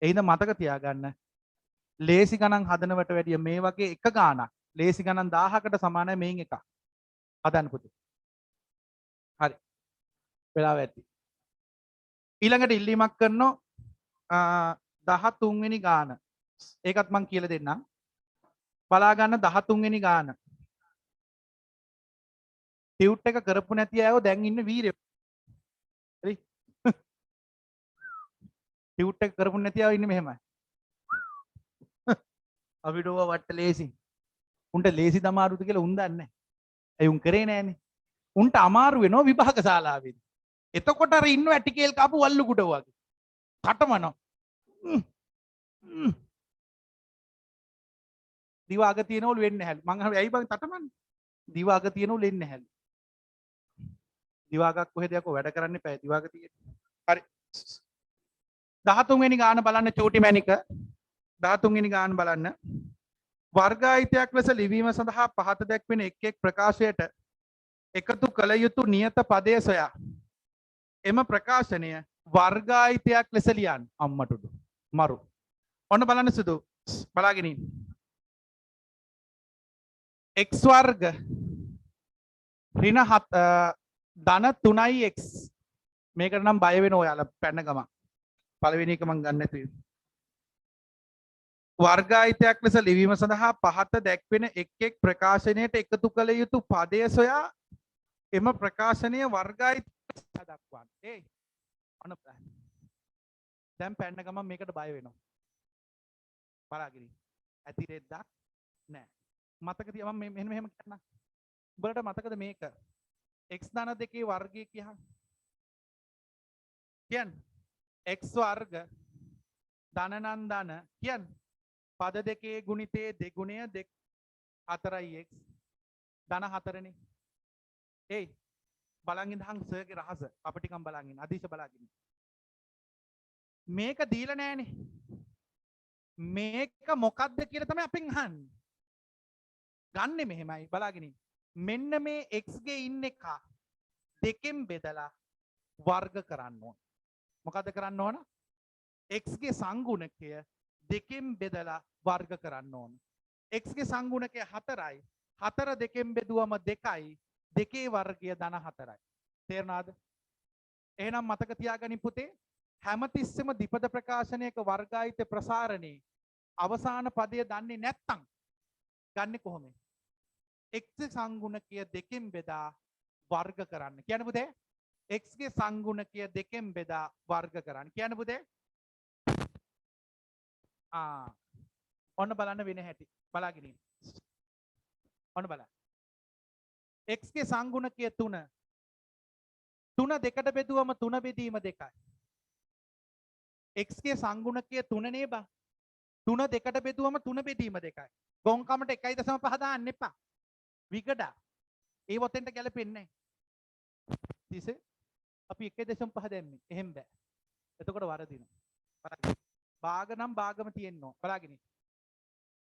එහෙනම් මතක තියාගන්න ලේසි ගණන් හදනවට වැඩිය මේ වගේ එක ගාණක් ලේසි ගණන් 1000කට සමානයි මේන් එකක්. හදන්න පුතේ. හරි. වෙලාව ඇති. ඊළඟට ඉල්ලීමක් කරනවා 13 වෙනි ගාන. ඒකත් මම කියලා දෙන්නම්. බලා ගන්න 13 වෙනි ගාන. ටියුට් එක කරපු නැති අයව දැන් ඉන්න වීරයෝ. හරි. ටියුට් එක කරපු නැති අය ඉන්නේ මෙහෙමයි. අපිට ඕවා වට්ට ලේසි. උන්ට ලේසි දමාරුද කියලා උන් දන්නේ නැහැ. ඒ උන් කරේ නැහනේ. උන්ට අමාරු වෙනවා විභාග ශාලාවේදී. එතකොට අර ඉන්නව ඇටිකේල් කාපු වල්ලු කුඩ වගේ. කටමනවා. දිව අග තියනවලු වෙන්නේ නැහැලු. මං අහුවේ ඇයි බං තටමන්නේ? දිව අග තියනවලු එන්නේ නැහැලු. දිව අගක් කොහෙද යකෝ වැඩ කරන්න එපා දිව අග තියෙන්නේ. හරි. 13 වෙනි ගාන බලන්න චූටි මැණික. 13 වෙනි ගාන බලන්න. වර්ගායිතයක් ලෙස ලිවීම සඳහා පහත දැක්වෙන එක් එක් ප්‍රකාශයට එකතු කළ යුතු නියත පදය සොයා. එම ප්‍රකාශනය වර්ගායිතයක් ලෙස ලියන්න. අම්මටුඩු. මරු. ඔන්න බලන්න සුදු. බලාගෙන ඉන්න. x වර්ග ඍණ ධන 3x මේකට නම් බය වෙන ඔයාලා පැන්න ගම. පළවෙනි එක මම ගන්න නැතුයි. වර්ගායිතයක් ලෙස ලිවීම සඳහා පහත දැක්වෙන එක් එක් ප්‍රකාශනයට එකතු කළ යුතු පදය සොයා එම ප්‍රකාශනය වර්ගායිත දක්වන්න. ඒ අන දැන් පැන්න ගමන් මේකට බය වෙනවා. බලාගෙන ඇති රෙද්දක් නෑ. මතක තියා මම මෙහෙම කියන්න. උඹලට මතකද මේක? x ධන දෙකේ වර්ගය කියන්නේ x වර්ග ධන නම් ධන කියන්නේ පද දෙකේ ගුණිතයේ දෙගුණය 4x ධන 4නේ. ඒයි බලන් ඉඳන් සර්ගේ රහස අපිට නිකන් බලන් ඉන්න. අදීශ බලාගෙන. මේක දීලා නෑනේ. මේක මොකක්ද කියලා තමයි අපෙන් අහන්නේ. ගන්නෙ මෙහෙමයි බලාගෙන ඉන්න. මෙන්න මේ x ගේ ඉන්න එක දෙකෙන් බෙදලා වර්ග කරන්න ඕන. මොකද කරන්න ඕන? x ගේ සංගුණකය දෙකෙන් බෙදලා වර්ග කරන්න ඕන. x ගේ සංගුණකය 4යි. 4 දෙකෙන් බෙදුවම 2යි. 2 වර්ගය ධන 4යි. තේරුණාද? එහෙනම් මතක තියාගනින් පුතේ හැමතිස්සෙම දීපද ප්‍රකාශනයක වර්ගායිත ප්‍රසාරණේ අවසාන පදය දන්නේ නැත්තම් ගන්නෙ කොහොමද? x සංගුණකය දෙකෙන් බෙදා වර්ග කරන්න. කියන්න පුතේ x ගේ සංගුණකය දෙකෙන් බෙදා වර්ග කරන්න. කියන්න පුතේ ඔන්න බලන්න වෙන හැටි. බලාගෙන ඉන්න. ඔන්න බලන්න. x ගේ සංගුණකය 3. 3 දෙකට බෙදුවම 3 බෙදීම 2යි. x ගේ සංගුණකය 3 නේ බං. 3 දෙකට බෙදුවම 3 බෙදීම 2යි. ගොංකමට 1.5 දාන්න එපා. විගඩා. ඒ වතෙන්ට ගැලපෙන්නේ නැහැ. තිසේ අපි 1.5 දැම්මේ. එහෙම බෑ. එතකොට වරදිනවා. භාග නම් භාගම තියෙන්න ඕන. බලාගෙන.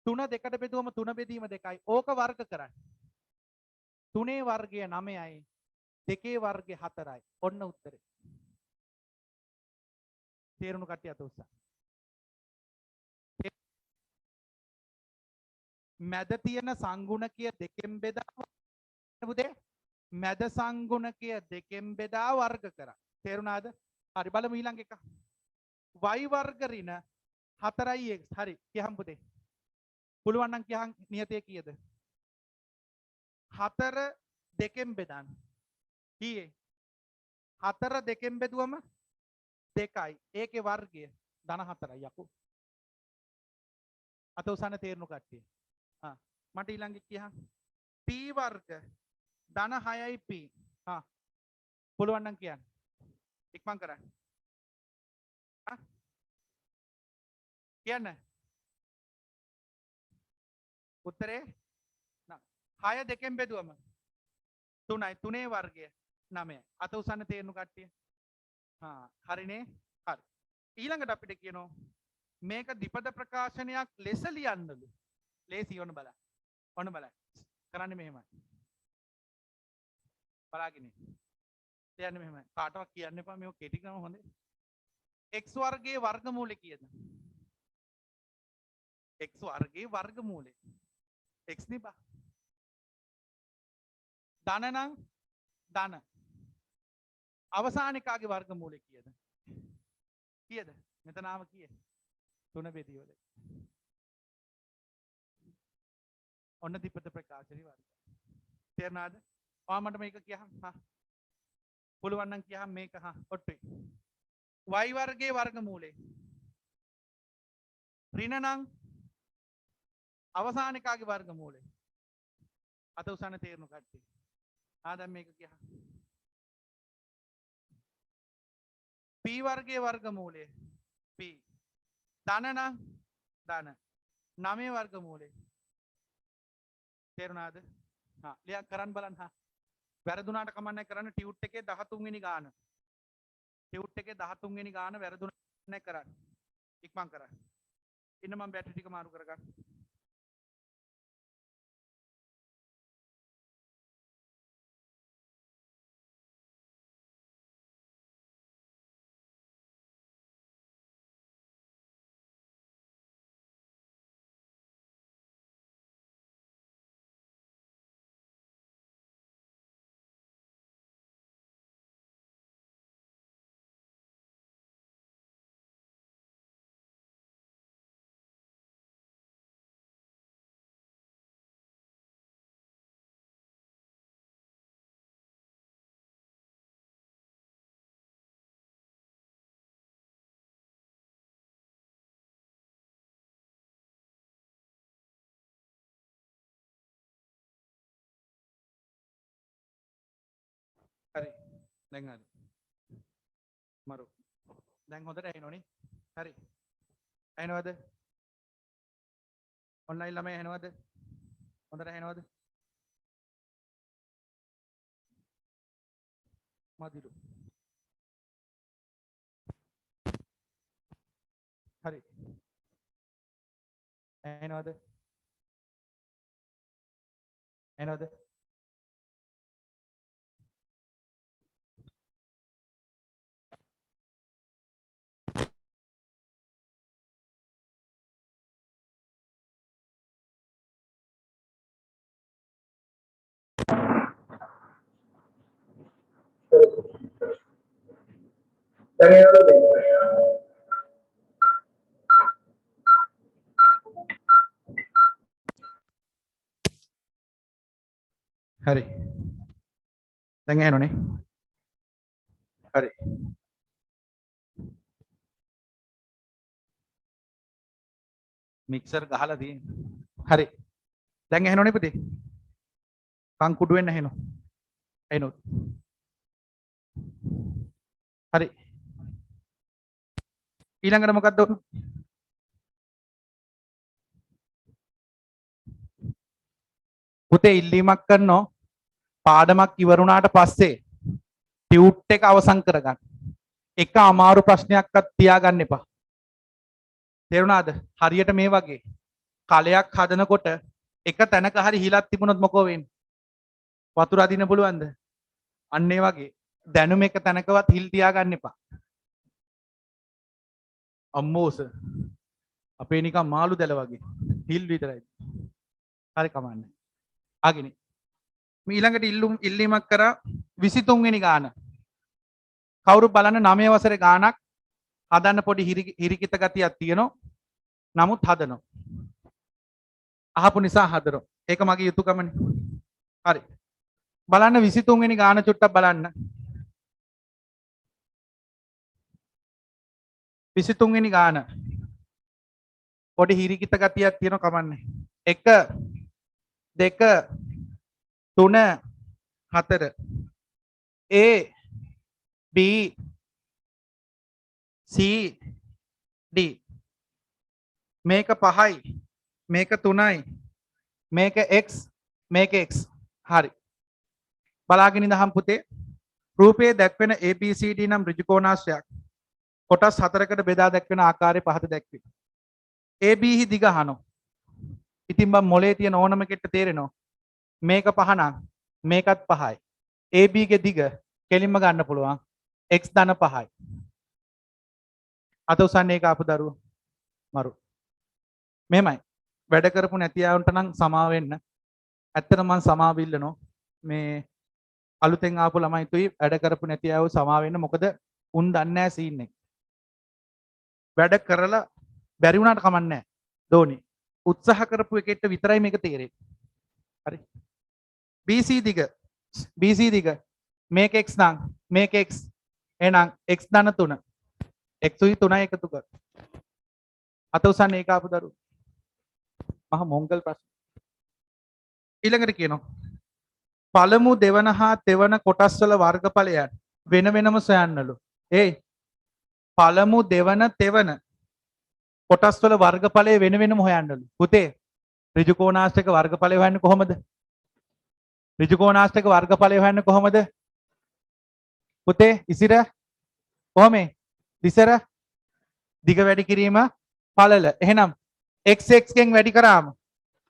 3 දෙකට බෙදුවම 3 බෙදීම 2යි. ඕක වර්ග කරන්න. 3 වර්ගය 9යි. 2 වර්ගය 4යි. ඔන්න උත්තරේ. තේරුණු කට්ටිය අත උස්සා. මැද තියෙන සංගුණකය දෙකෙන් බෙදා පුතේ මැද සංගුණකය දෙකෙන් බෙදා වර්ග කරා. තේරුණාද? හරි බලමු ඊළඟ එක. y වර්ග ඍණ 4x. හරි කියහම් පුතේ. පුළුවන් නම් කියහම් නියතය කීයද? 4 දෙකෙන් බෙදන්න. කීයේ? 4 දෙකෙන් බෙදුවම 2යි. ඒකේ වර්ගය ධන 4යි යකෝ. අත උසන්න තේරුණු කට්ටිය. මට ඊළඟ කියහම් p වර්ග ධන 6යි p. පුළුවන් නම් කියන්න. ඉක්මන් කරන්න. කියන්න. උත්තරේ 6 දෙකෙන් බෙදුවම 3යි. 3 වර්ගය 9යි. අත උසන්න තේරුණු කට්ටිය. හරිනේ. හරි. ඊළඟට අපිට කියනවා මේක ද්විපද ප්‍රකාශනයක් ලෙස ලියන්නලු. ලේසි ඔන්න බලන්න. ඔන්න බලන්න. කරන්නේ මෙහෙමයි. බලාගෙන ඉන්න. කියන්නේ මෙහෙමයි. කාටවත් කියන්න එපා මේක කෙටි ක්‍රම හොඳේ. x වර්ගයේ වර්ගමූලය කීයද? x වර්ගයේ වර්ගමූලය. x නේ බා. ධන නම් ධන. අවසානිකාගේ වර්ගමූලය කීයද? කීයද? මෙතන ආව කීයද? 3 බෙදියෝද? ඔන්න ද්විපද ප්‍රකාශනයේ වර්ගය. තේරුණාද? මට මේක කියහම්. පුළුවන් නම් කියහම් මේක ඔට්ටුයි. y වර්ගයේ වර්ගමූලය. ඍණ නම් අවසානිකාගේ වර්ගමූලය. අත උසන්න තේරුණු කට්ටිය. දැන් මේක කියහම්. p වර්ගයේ වර්ගමූලය p. ධන නම් ධන. 9 වර්ගමූලය. තේරුණාද? ලියා කරන්න බලන්න. වැරදුනාට කමන්නේ කරන්න ටියුට් එකේ 13 වෙනි ගාන. ටියුට් එකේ 13 වෙනි ගාන වැරදුනා නැහැ කරන්න. ඉක්මන් කරන්න. ඉන්න මම බැටරි ටික මාරු කරගන්න. හරි. දැන් හරි. මරු. දැන් හොඳට ඇහෙනවනේ. හරි. ඇහෙනවද? ඔන්ලයින් ළමයි ඇහෙනවද? හොඳට ඇහෙනවද? මදිලු. හරි. ඇහෙනවද? ඇහෙනවද? හරි. දැන් ඇහෙනවනේ. හරි. මික්සර් ගහලා තියෙන්නේ. හරි. දැන් ඇහෙනවනේ පුතේ. කං කුඩු වෙන්න හෙනෝ. එනොත්. හරි. ඊළඟට මොකක්ද උන්නේ? පුතේ ඉල්ලීමක් කරනවා පාඩමක් ඉවරුණාට පස්සේ ටියුට් එක අවසන් කරගන්න. එක අමාරු ප්‍රශ්නයක්වත් තියාගන්න එපා. තේරුණාද? හරියට මේ වගේ කලයක් හදනකොට එක තැනක හරි හිලක් තිබුණොත් මොකෝ වෙන්නේ? වතුර අදින්න පුළුවන්ද? අන්න ඒ වගේ දැනුම එක තැනකවත් හිල් තියාගන්න එපා. අම්මෝස අපේ නිකන් මාළු දැල වගේ හිල් විතරයි. හරි කමන්නේ. ආගිනේ. මේ ඊළඟට ඉල්ලීමක් කරා 23 වෙනි ගාන. කවුරු බලන්න 9 වසරේ ගානක් හදන්න පොඩි හිරිකිත ගතියක් තියෙනවා. නමුත් හදනවා. අහපු නිසා හදනවා. ඒක මගේ යුතුයකමනේ. හරි. බලන්න 23 වෙනි ගාන චුට්ටක් බලන්න. 23 වෙනි ගාන. පොඩි හිරිකිත ගතියක් තියෙනවා කමන්නේ. 1 2 3 4 A B C D මේක 5යි මේක 3යි මේක x මේක x හරි බලාගෙන ඉඳහම් පුතේ රූපයේ දැක්වෙන ABCD නම් ඍජුකෝණාශ්‍රයක් කොටස් 4කට බෙදා දැක්වෙන ආකාරය පහත දැක්වේ. AB හි දිග අහනවා. ඉතින් බම් මොලේ තියෙන ඕනම කෙට්ට තේරෙනවා. මේක 5 නම් මේකත් 5යි. AB ගේ දිග කෙලින්ම ගන්න පුළුවන් x ධන 5යි. අත උසන්නේ ඒක ආපු දරුවෝ මරු. මෙහෙමයි. වැඩ කරපු නැති ආවුන්ට නම් සමාව වෙන්න. ඇත්තටම මම සමාව ඉල්ලනවා. මේ අලුතෙන් ආපු ළමයි තුයි වැඩ කරපු නැති ආව සමාව වෙන්න. මොකද උන් දන්නේ නැහැ සීන් එක. වැඩ කරලා බැරි වුණාට කමක් නැහැ. දෝනි. උත්සාහ කරපු එකෙට විතරයි මේක තේරෙන්නේ. හරි. BC දිග මේක x නම් මේක x එහෙනම් x ධන 3 x උයි 3යි එකතු කර. අත උසන්නේ ඒක ආපු දරුවෝ. මහා මොංගල් ප්‍රශ්න. ඊළඟට කියනවා පළමු දෙවන හා තෙවන කොටස් වල වර්ගඵලයන් වෙන වෙනම සොයන්නලු. පළමු දෙවන තෙවන කොටස් වල වර්ගඵලය වෙන වෙනම හොයන්නලු. පුතේ ඍජුකෝණාශ්‍රයක වර්ගඵලය හොයන්නේ කොහොමද? ඍජුකෝණාශ්‍රයක වර්ගඵලය හොයන්නේ කොහොමද? පුතේ ඉසිර කොහොමද? දිසර දිග වැඩි කිරීම පළල. එහෙනම් x ගෙන් වැඩි කරාම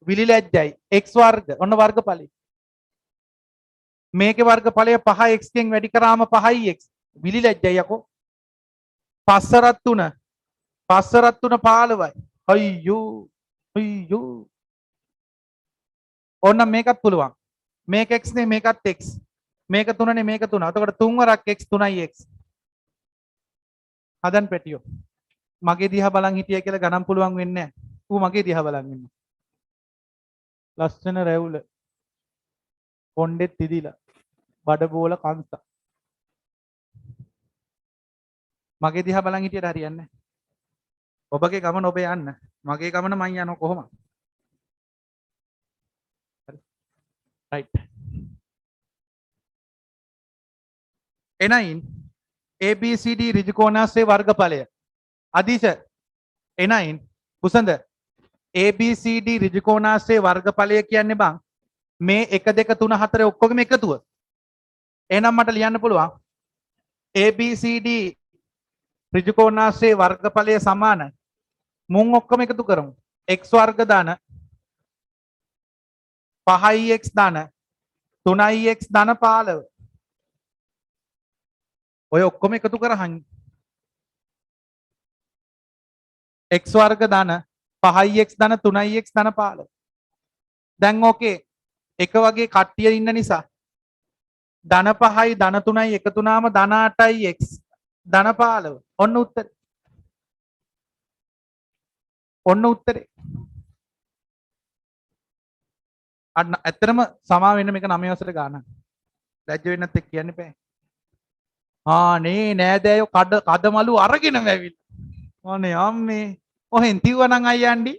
විලිලැජ්ජයි x වර්ග ඔන්න වර්ගඵලය. මේකේ වර්ගඵලය 5x ගෙන් වැඩි කරාම 5x විලිලැජ්ජයි යකෝ. 5 රත් 3 15යි. අයියෝ ඕන්න මේකත් පුළුවන්. මේක x නේ මේකත් x. මේක 3 නේ මේක 3. එතකොට 3 වරක් x 3යි x. හදන් පැටියෝ. මගේ දිහා බලන් හිටිය කියලා ගණන් පුළුවන් වෙන්නේ නැහැ. ඌ මගේ දිහා බලන් ඉන්නවා. ලස්සන රැවුල. කොණ්ඩෙත් තිදිලා. බඩ බෝල කංශ. මගේ දිහා බලන් හිටියට හරියන්නේ නැහැ. ඔබගේ ගමන ඔබ යන්න. මගේ ගමන මං යනවා කොහොමද? හරි. රයිට්. එනයින් ABCD ඍජුකෝණාශ්‍රයේ වර්ගඵලය. අදිශ එනයින් කුසඳ ABCD ඍජුකෝණාශ්‍රයේ වර්ගඵලය කියන්නේ බං මේ 1 2 3 4 ඔක්කොගෙම එකතුව. එහෙනම් මට ලියන්න පුළුවන් ABCD ඍජුකෝණාශ්‍රයේ වර්ගඵලය සමාන මුන් ඔක්කොම එකතු කරමු. x වර්ග ධන 5x ධන 3x ධන 15. ඔය ඔක්කොම එකතු කරහන් x වර්ග ධන 5x ධන 3x ධන 15. දැන් ඕකේ එක වගේ කට්ටිය ඉන්න නිසා ධන 5යි ධන 3යි එකතු වුණාම ධන 8යි x ධන 15. ඔන්න උත්තරේ. ඔන්න උත්තරේ. අන්න ඇත්තටම සමා වෙන්න මේක 9 වසර ගානක්. ලැජ්ජ වෙන්නත් එක්ක කියන්න බෑ. නේ නෑදෑයෝ කඩමලු අරගෙන වැවිල. ඕනේ අම්මේ ඔහෙන් තිව්වනම් අයියන්ඩි.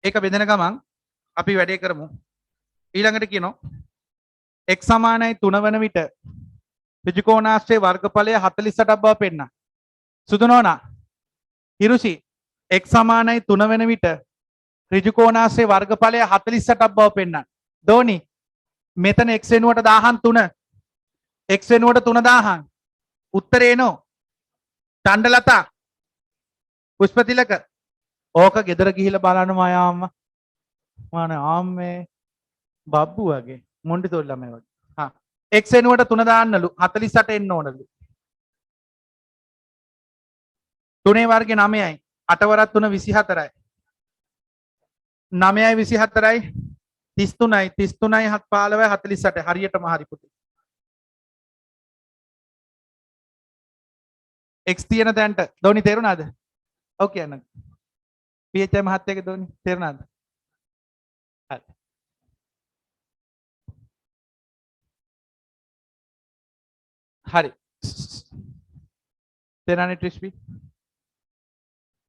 ඒක බෙදෙන ගමන් අපි වැඩේ කරමු. ඊළඟට කියනවා x සමානයි 3 වන විට ත්‍රිකෝණාශ්‍රයේ වර්ගඵලය 48ක් බව පෙන්වන්න. සුදු නෝනා හිරුෂි x සමානයි 3 වෙන විට ත්‍රිකෝණාශ්‍රයේ වර්ගඵලය 48ක් බව පෙන්වන්න. දෝනි මෙතන x වෙනුවට 1000 3 x වෙනුවට 3000 උත්තරේ එනෝ චණ්ඩලතා පුෂ්පතිලක ඕක ගෙදර ගිහිල්ලා බලන්න මායාම්ම මාන ආම්මේ බබ්බු වගේ මොන්ඩිතෝල් ළමයි වගේ. හා x වෙනුවට 3 දාන්නලු 48 එන්න ඕනලු. 3 වර්ගේ 9යි 8 වරක් 3 24යි 9යි 24යි 33යි 33යි 7 15යි 48 හරියටම හරි පුතේ. x තියෙන තැනට දෝනි තේරුණාද? ඔව් කියන්න. PHI මහත්තයාගේ දෝනි තේරුණාද? හරි. හරි. තේරෙන්නේ ට්‍රිස්පි?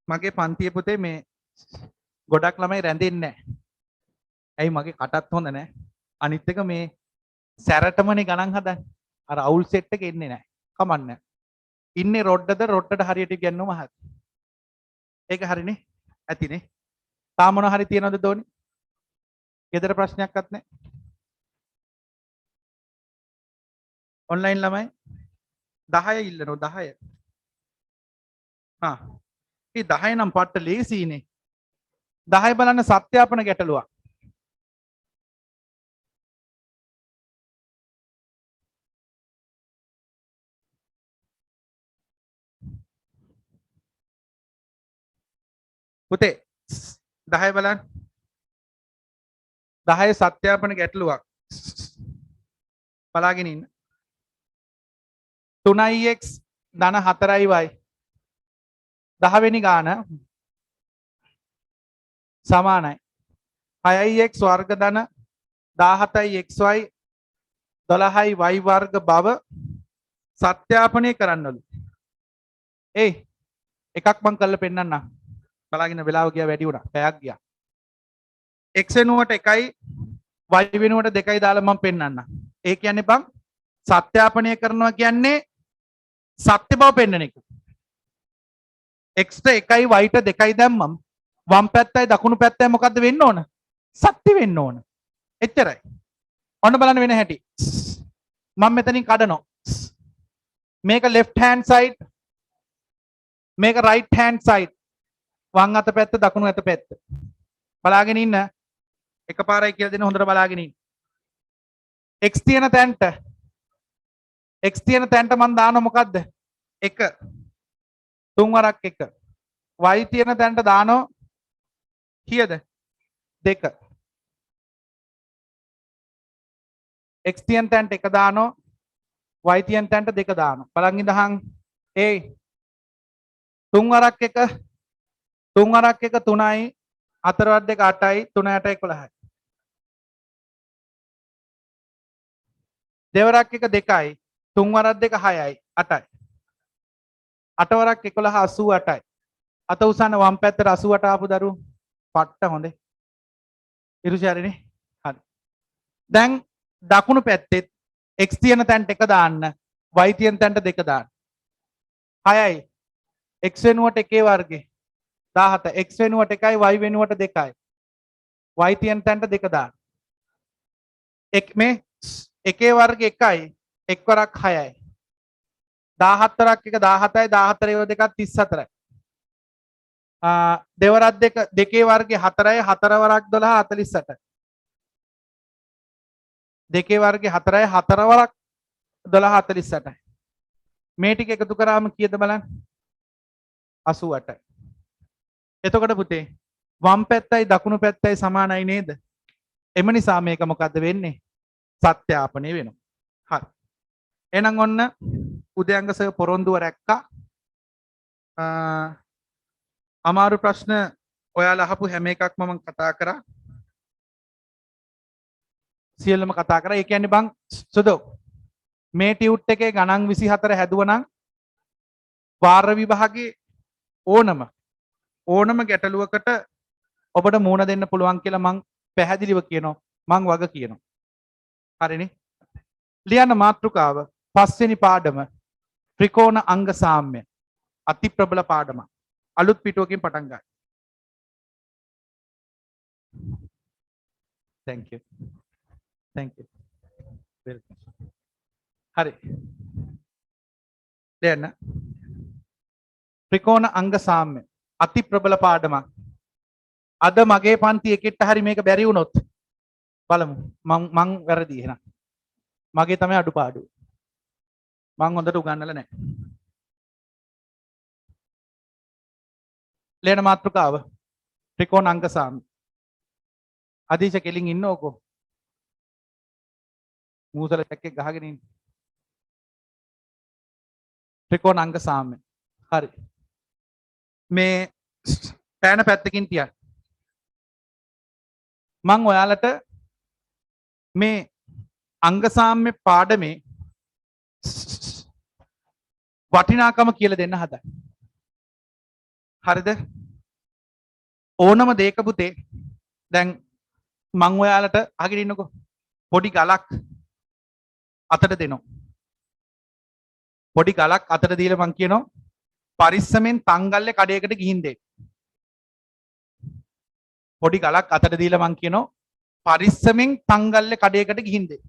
මගේ පන්තියේ පුතේ මේ ගොඩක් ළමයි රැඳෙන්නේ නැහැ. ඇයි මගේ කටත් හොඳ නැහැ. අනිත් එක මේ සැරටමනේ ගණන් හදන්නේ. අර අවුල් සෙට් එක එන්නේ නැහැ. කමන්නේ. ඉන්නේ රොඩ්ඩද රොඩ්ඩට හරියට කියන්නම හරි. ඒක හරිනේ. ඇතිනේ. තාම මොන හරි තියනවද දෝනි? ගෙදර ප්‍රශ්නයක්වත් නැහැ. ඔන්ලයින් ළමයි 10 ඉල්ලනවා 10. හා. මේ 10 නම් පට්ට ලේසියිනේ. 10 බලන්න සත්‍යාපන ගැටලුවක්. පුතේ 10 බලන්න. 10 සත්‍යාපන ගැටලුවක්. බලාගෙන ඉන්න. 3x ධන 4y 10 වෙනි ගාන සමානයි 6x වර්ග ධන 17xy 12y වර්ග බව සත්‍යාපනය කරන්නලු. ඒයි එකක් මං කරලා පෙන්නන්නම්. බලාගෙන වෙලාව ගියා වැඩි වුණා. පැයක් ගියා. x වෙනුවට 1යි y වෙනුවට 2යි දාලා මම පෙන්නන්නම්. ඒ කියන්නේ බං සත්‍යාපනය කරනවා කියන්නේ සත්‍ය බව පෙන්වන එක. x ට 1යි y ට 2යි දැම්මම වම් පැත්තයි දකුණු පැත්තයි මොකද්ද වෙන්න ඕන? සත්‍ය වෙන්න ඕන. එච්චරයි. ඔන්න බලන්න වෙන හැටි. මම මෙතනින් කඩනවා. මේක left hand side මේක right hand side වම් අත පැත්ත දකුණු අත පැත්ත. බලාගෙන ඉන්න. එකපාරයි කියලා දෙන හොඳට බලාගෙන ඉන්න. x තියෙන තැනට මම දානවා මොකද්ද? 1 3 වරක් 1. y තියෙන තැනට දානවා කීයද? 2. x තියෙන තැනට 1 දානවා y තියෙන තැනට 2 දානවා. බලන් ඉඳහන් ඒ 3 වරක් 1 3 වරක් 1 3යි 4 වරක් 2 8යි 3 8 11යි. දෙවරක් 1 2යි 3 වරක් 2 6යි 8යි. 8 වරක් 11 88යි. අත උසන්න වම් පැත්තට 88 ආපු දරුවෝ පට්ට හොඳේ. ඉරුෂාරිනේ. හරි. දැන් දකුණු පැත්තේ x තියෙන තැනට 1 දාන්න y තියෙන තැනට 2 දාන්න. 6යි. x වෙනුවට 1 වර්ගේ 17. x වෙනුවට 1යි y වෙනුවට 2යි. y තියෙන තැනට 2 දාන්න. මේ 1 වර්ග 1යි 1 වරක් 6යි. 17 වරක් 1 17යි 14 ඒව දෙකක් 34යි. දෙවරක් 2 2 වර්ගේ 4යි 4 වරක් 12 48යි. 2 වර්ගේ 4යි 4 වරක් 12 48යි. මේ ටික එකතු කරාම කීයද බලන්න? 88යි. එතකොට පුතේ වම් පැත්තයි දකුණු පැත්තයි සමානයි නේද? එම නිසා මේක මොකද්ද වෙන්නේ? සත්‍යාපනය වෙනවා. හරි. එහෙනම් ඔන්න උදයන්ග සර් පොරොන්දුව රැක්කා. අමාරු ප්‍රශ්න ඔයාලා අහපු හැම එකක්ම මම කතා කරා. සියල්ලම කතා කරා. ඒ කියන්නේ බං සුදෝ මේ ටියුට් එකේ ගණන් 24 හැදුවනම් වාර විභාගේ ඕනම ගැටලුවකට ඔබට මූණ දෙන්න පුළුවන් කියලා මං පැහැදිලිව කියනවා. මං වග කියනවා. හරිනේ? ලියන්න මාතෘකාව පස්වෙනි පාඩම ත්‍රිකෝණ අංග සාම්‍ය අති ප්‍රබල පාඩම. අලුත් පිටුවකින් පටන් ගන්න. Thank you. Thank you. Welcome. හරි. ලියන්න. ත්‍රිකෝණ අංග සාම්‍ය අති ප්‍රබල පාඩමක්. අද මගේ පන්ති එකෙක්ට හරි මේක බැරි වුණොත් බලමු. මං වැරදි එහෙනම්. මගේ තමයි අඩුපාඩුව. මං හොඳට උගන්නලා නැහැ. ලියන මාතෘකාව ත්‍රිකෝණ අංග සාම්‍ය. අදීශ කෙලින් ඉන්නවකෝ. මූසල චැක්කේ ගහගෙන ඉන්න. ත්‍රිකෝණ අංග සාම්‍ය. හරි. මේ පෑන පැත්තකින් තියන්න. මං ඔයාලට මේ අංග සාම්‍ය පාඩමේ වටිනාකම කියලා දෙන්න හදයි. හරිද? ඕනම දෙයක පුතේ දැන් මං ඔයාලට අහගෙන ඉන්නකෝ පොඩි ගලක් අතට දෙනවා. පොඩි ගලක් අතට දීලා මං කියනවා පරිස්සමෙන් තංගල්ලේ කඩේකට ගිහින් දෙන්න. පොඩි ගලක් අතට දීලා මං කියනවා පරිස්සමෙන් තංගල්ලේ කඩේකට ගිහින් දෙන්න.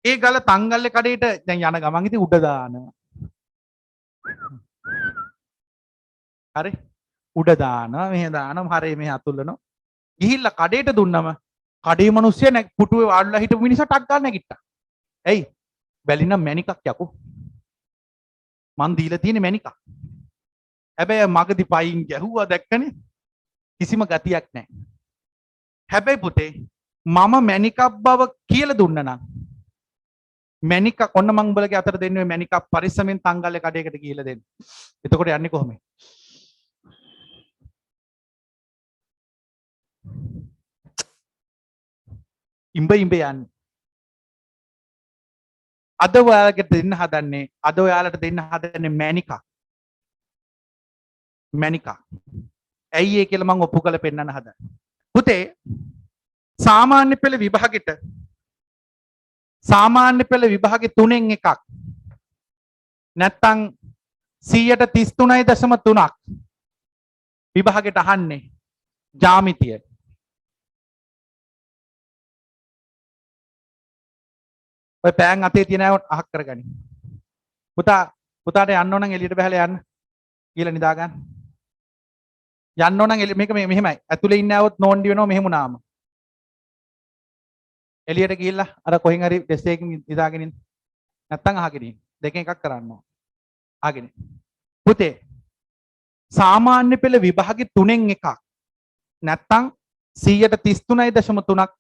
ඒ ගල තංගල්ලේ කඩේට දැන් යන ගමන් ඉතින් උඩ දානවා. හරි? උඩ දානවා, මෙහෙ දානවා, හරි මෙහෙ අතුල්ලනවා. ගිහිල්ලා කඩේට දුන්නම කඩේ මිනිස්සයා පුටුවේ වාඩිලා හිටපු මිනිහා ටක් ගන්න නැගිට්ටා. ඇයි? බැලිනම් මැනිකක් යකෝ. මං දීලා තියෙන්නේ මැනිකක්. හැබැයි මගදී පයින් ගැහුවා දැක්කනේ. කිසිම ගතියක් නැහැ. හැබැයි පුතේ මම මැනිකක් බව කියලා දුන්නා නම් මැනිකක් ඔන්න මං උඹලගේ අතට දෙන්නේ මැනිකක් පරිස්සමෙන් තංගල්ලේ කඩේකට ගිහිල්ලා දෙන්න. එතකොට යන්නේ කොහොමද? ඉඹ යන්නේ. අද ඔයාලට දෙන්න හදන්නේ මැනිකක්. මැනිකක්. ඇයි ඒ කියලා මං ඔප්පු කරලා පෙන්නන්න හදන්නේ. පුතේ සාමාන්‍ය පෙළ විභාගේ 3න් එකක් නැත්තම් 133.3ක් විභාගෙට අහන්නේ ජ්‍යාමිතිය. ඔය පෑන් අතේ තියෙන අය අහක් කරගනි. පුතාට යන්න ඕන නම් එළියට බහලා යන්න. කියලා නිදා ගන්න. යන්න ඕන නම් මේක මෙහෙමයි. ඇතුලේ ඉන්න આવොත් නෝන්ඩි වෙනවා මෙහෙම නාම. එළියට ගිහිල්ලා අර කොහෙන් හරි ඩෙස්ක් එකකින් නිදාගෙන ඉන්න. නැත්තම් අහගෙන ඉන්න. දෙකෙන් එකක් කරන්න ඕන. අහගෙන. පුතේ සාමාන්‍ය පෙළ විභාගේ 3න් එකක් නැත්තම් 133.3ක්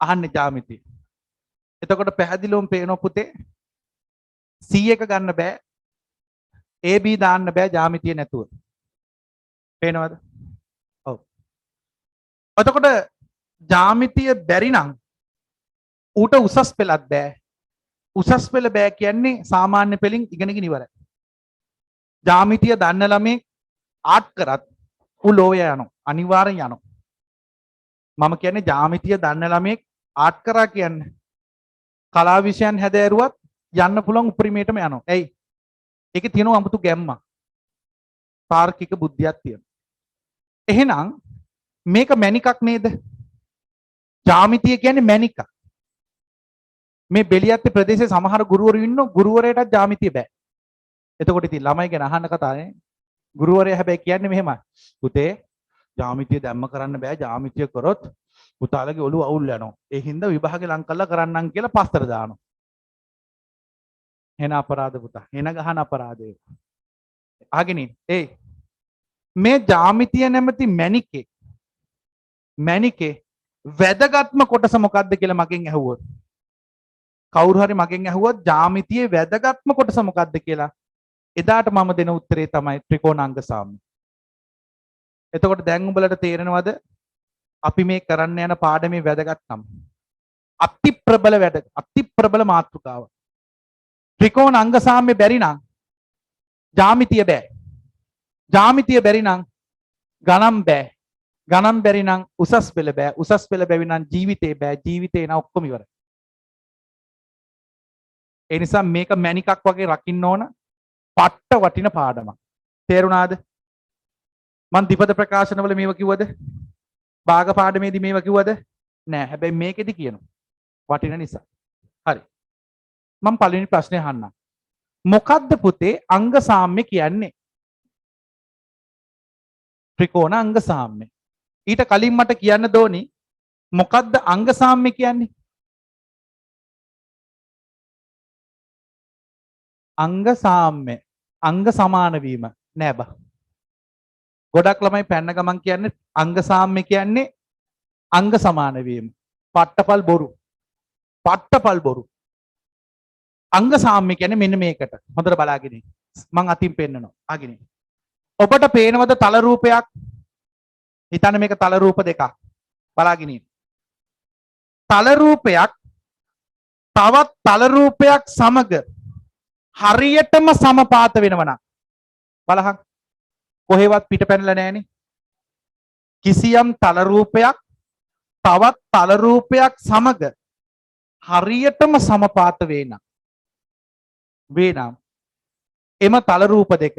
අහන්නේ ජ්‍යාමිතිය. එතකොට පැහැදිලිවම පේනවා පුතේ 100ක ගන්න බෑ AB දාන්න බෑ ජ්‍යාමිතිය නැතුව. පේනවද? ඔව්. එතකොට ජ්‍යාමිතිය බැරි නම් ඌට උසස් පෙළක් බෑ. උසස් පෙළ බෑ කියන්නේ සාමාන්‍ය පෙළින් ඉගෙනගෙන ඉවරයි. ජ්‍යාමිතිය දන්න ළමේ ආර්ට් කරත් ඌ ලෝය යනවා. අනිවාර්යෙන් යනවා. මම කියන්නේ ජ්‍යාමිතිය දන්න ළමේ ආර්ට් කරා කියන්නේ කලා විෂයන් හැදෑරුවත් යන්න පුළුවන් උපරිමයටම යනවා. ඇයි? ඒකේ තියෙනවා අමුතු ගැම්මක්. තාර්කික බුද්ධියක් තියෙනවා. එහෙනම් මේක මැනිකක් නේද? ජ්‍යාමිතිය කියන්නේ මැනිකක්. මේ බෙලියත්තේ ප්‍රදේශයේ සමහර ගුරුවරු ඉන්නෝ ගුරුවරයාටත් ජ්‍යාමිතිය බෑ. එතකොට ඉතින් ළමයි ගැන අහන්න කතානේ. ගුරුවරයා හැබැයි කියන්නේ මෙහෙමයි. පුතේ ජ්‍යාමිතිය දැම්ම කරන්න බෑ. ජ්‍යාමිතිය කරොත් පුතාලගේ ඔළුව අවුල් යනවා. ඒ හින්දා විභාගේ ලං කරලා කරන්නම් කියලා පස්තර දානවා. එන අපරාධ පුතා. එන ගහන අපරාධය. අහගෙන මේ ජ්‍යාමිතිය නැමැති මැනිකේ වැදගත්ම කොටස මොකක්ද කියලා මගෙන් ඇහුවොත් කවුරු හරි මගෙන් ඇහුවොත් ජ්‍යාමිතියේ වැදගත්ම කොටස මොකක්ද කියලා එදාට මම දෙන උත්තරේ තමයි ත්‍රිකෝණාංග සාම්‍ය. එතකොට දැන් උඹලට තේරෙනවද අපි මේ කරන්න යන පාඩමේ වැදගත්කම? අති ප්‍රබල මාතෘකාව. ත්‍රිකෝණාංග සාම්‍ය බැරි නම් ජ්‍යාමිතිය බෑ. ජ්‍යාමිතිය බැරි නම් ගණන් බෑ. ගණන් බැරි නම් උසස් පෙළ බෑ. උසස් පෙළ බැරි නම් ජීවිතේ බෑ. ජීවිතේ නා ඔක්කොම ඉවරයි. ඒ නිසා මේක මැණිකක් වගේ රකින්න ඕන පට්ට වටින පාඩමක්. තේරුණාද? මං දීපද ප්‍රකාශනවල මේව කිව්වද? භාග පාඩමේදී මේව කිව්වද? නෑ. හැබැයි මේකෙදි කියනවා. වටින නිසා. හරි. මම පළවෙනි ප්‍රශ්නේ අහන්නම්. මොකද්ද පුතේ අංග සාම්‍ය කියන්නේ? ත්‍රිකෝණ අංග සාම්‍ය. ඊට කලින් මට කියන්න දෝනි මොකද්ද අංග සාම්‍ය කියන්නේ? අංග සාම්‍ය අංග සමාන වීම නෑ බා. ගොඩක් ළමයි පැන්න ගමන් කියන්නේ අංග සාම්‍ය කියන්නේ අංග සමාන වීම. පට්ටපල් බොරු. පට්ටපල් බොරු. අංග සාම්‍ය කියන්නේ මෙන්න මේකට. හොඳට බලාගෙන ඉන්න. මං අතින් පෙන්නනවා. අගින්. ඔබට පේනවද තල රූපයක්? හිතන්න මේක තල රූප දෙකක්. බලාගෙන ඉන්න. තල රූපයක් තවත් තල රූපයක් සමග හරියටම සමපාත වෙනවා නම් බලහන් කොහෙවත් පිට පැනලා නැහනේ. කිසියම් තල රූපයක් තවත් තල රූපයක් සමග හරියටම සමපාත වේනම් එම තල රූප දෙක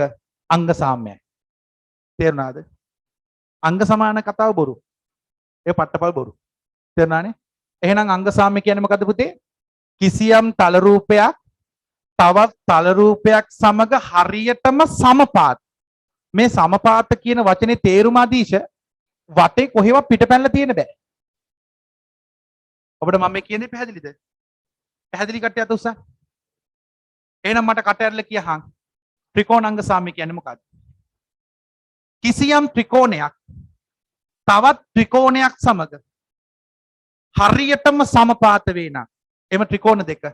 අංග සාම්‍යයි. තේරුණාද? අංග සමාන කතාව බොරු. ඒ පට්ටපල් බොරු. තේරුණානේ? එහෙනම් අංග සාම්‍ය කියන්නේ මොකද්ද පුතේ? කිසියම් තල රූපයක් තවත් තල රූපයක් සමග හරියටම සමපාත. මේ සමපාත කියන වචනේ තේරුම අදීශ වටේ කොහෙවත් පිටපැනලා තියෙන බෑ. ඔබට මම මේ කියන්නේ පැහැදිලිද? පැහැදිලි කට්ටිය අත උස්සන්න. එහෙනම් මට කට ඇරලා කියහන් ත්‍රිකෝණාංග සාම්‍ය කියන්නේ මොකක්ද? කිසියම් ත්‍රිකෝණයක් තවත් ත්‍රිකෝණයක් සමග හරියටම සමපාත වේ නම් එම ත්‍රිකෝණ දෙක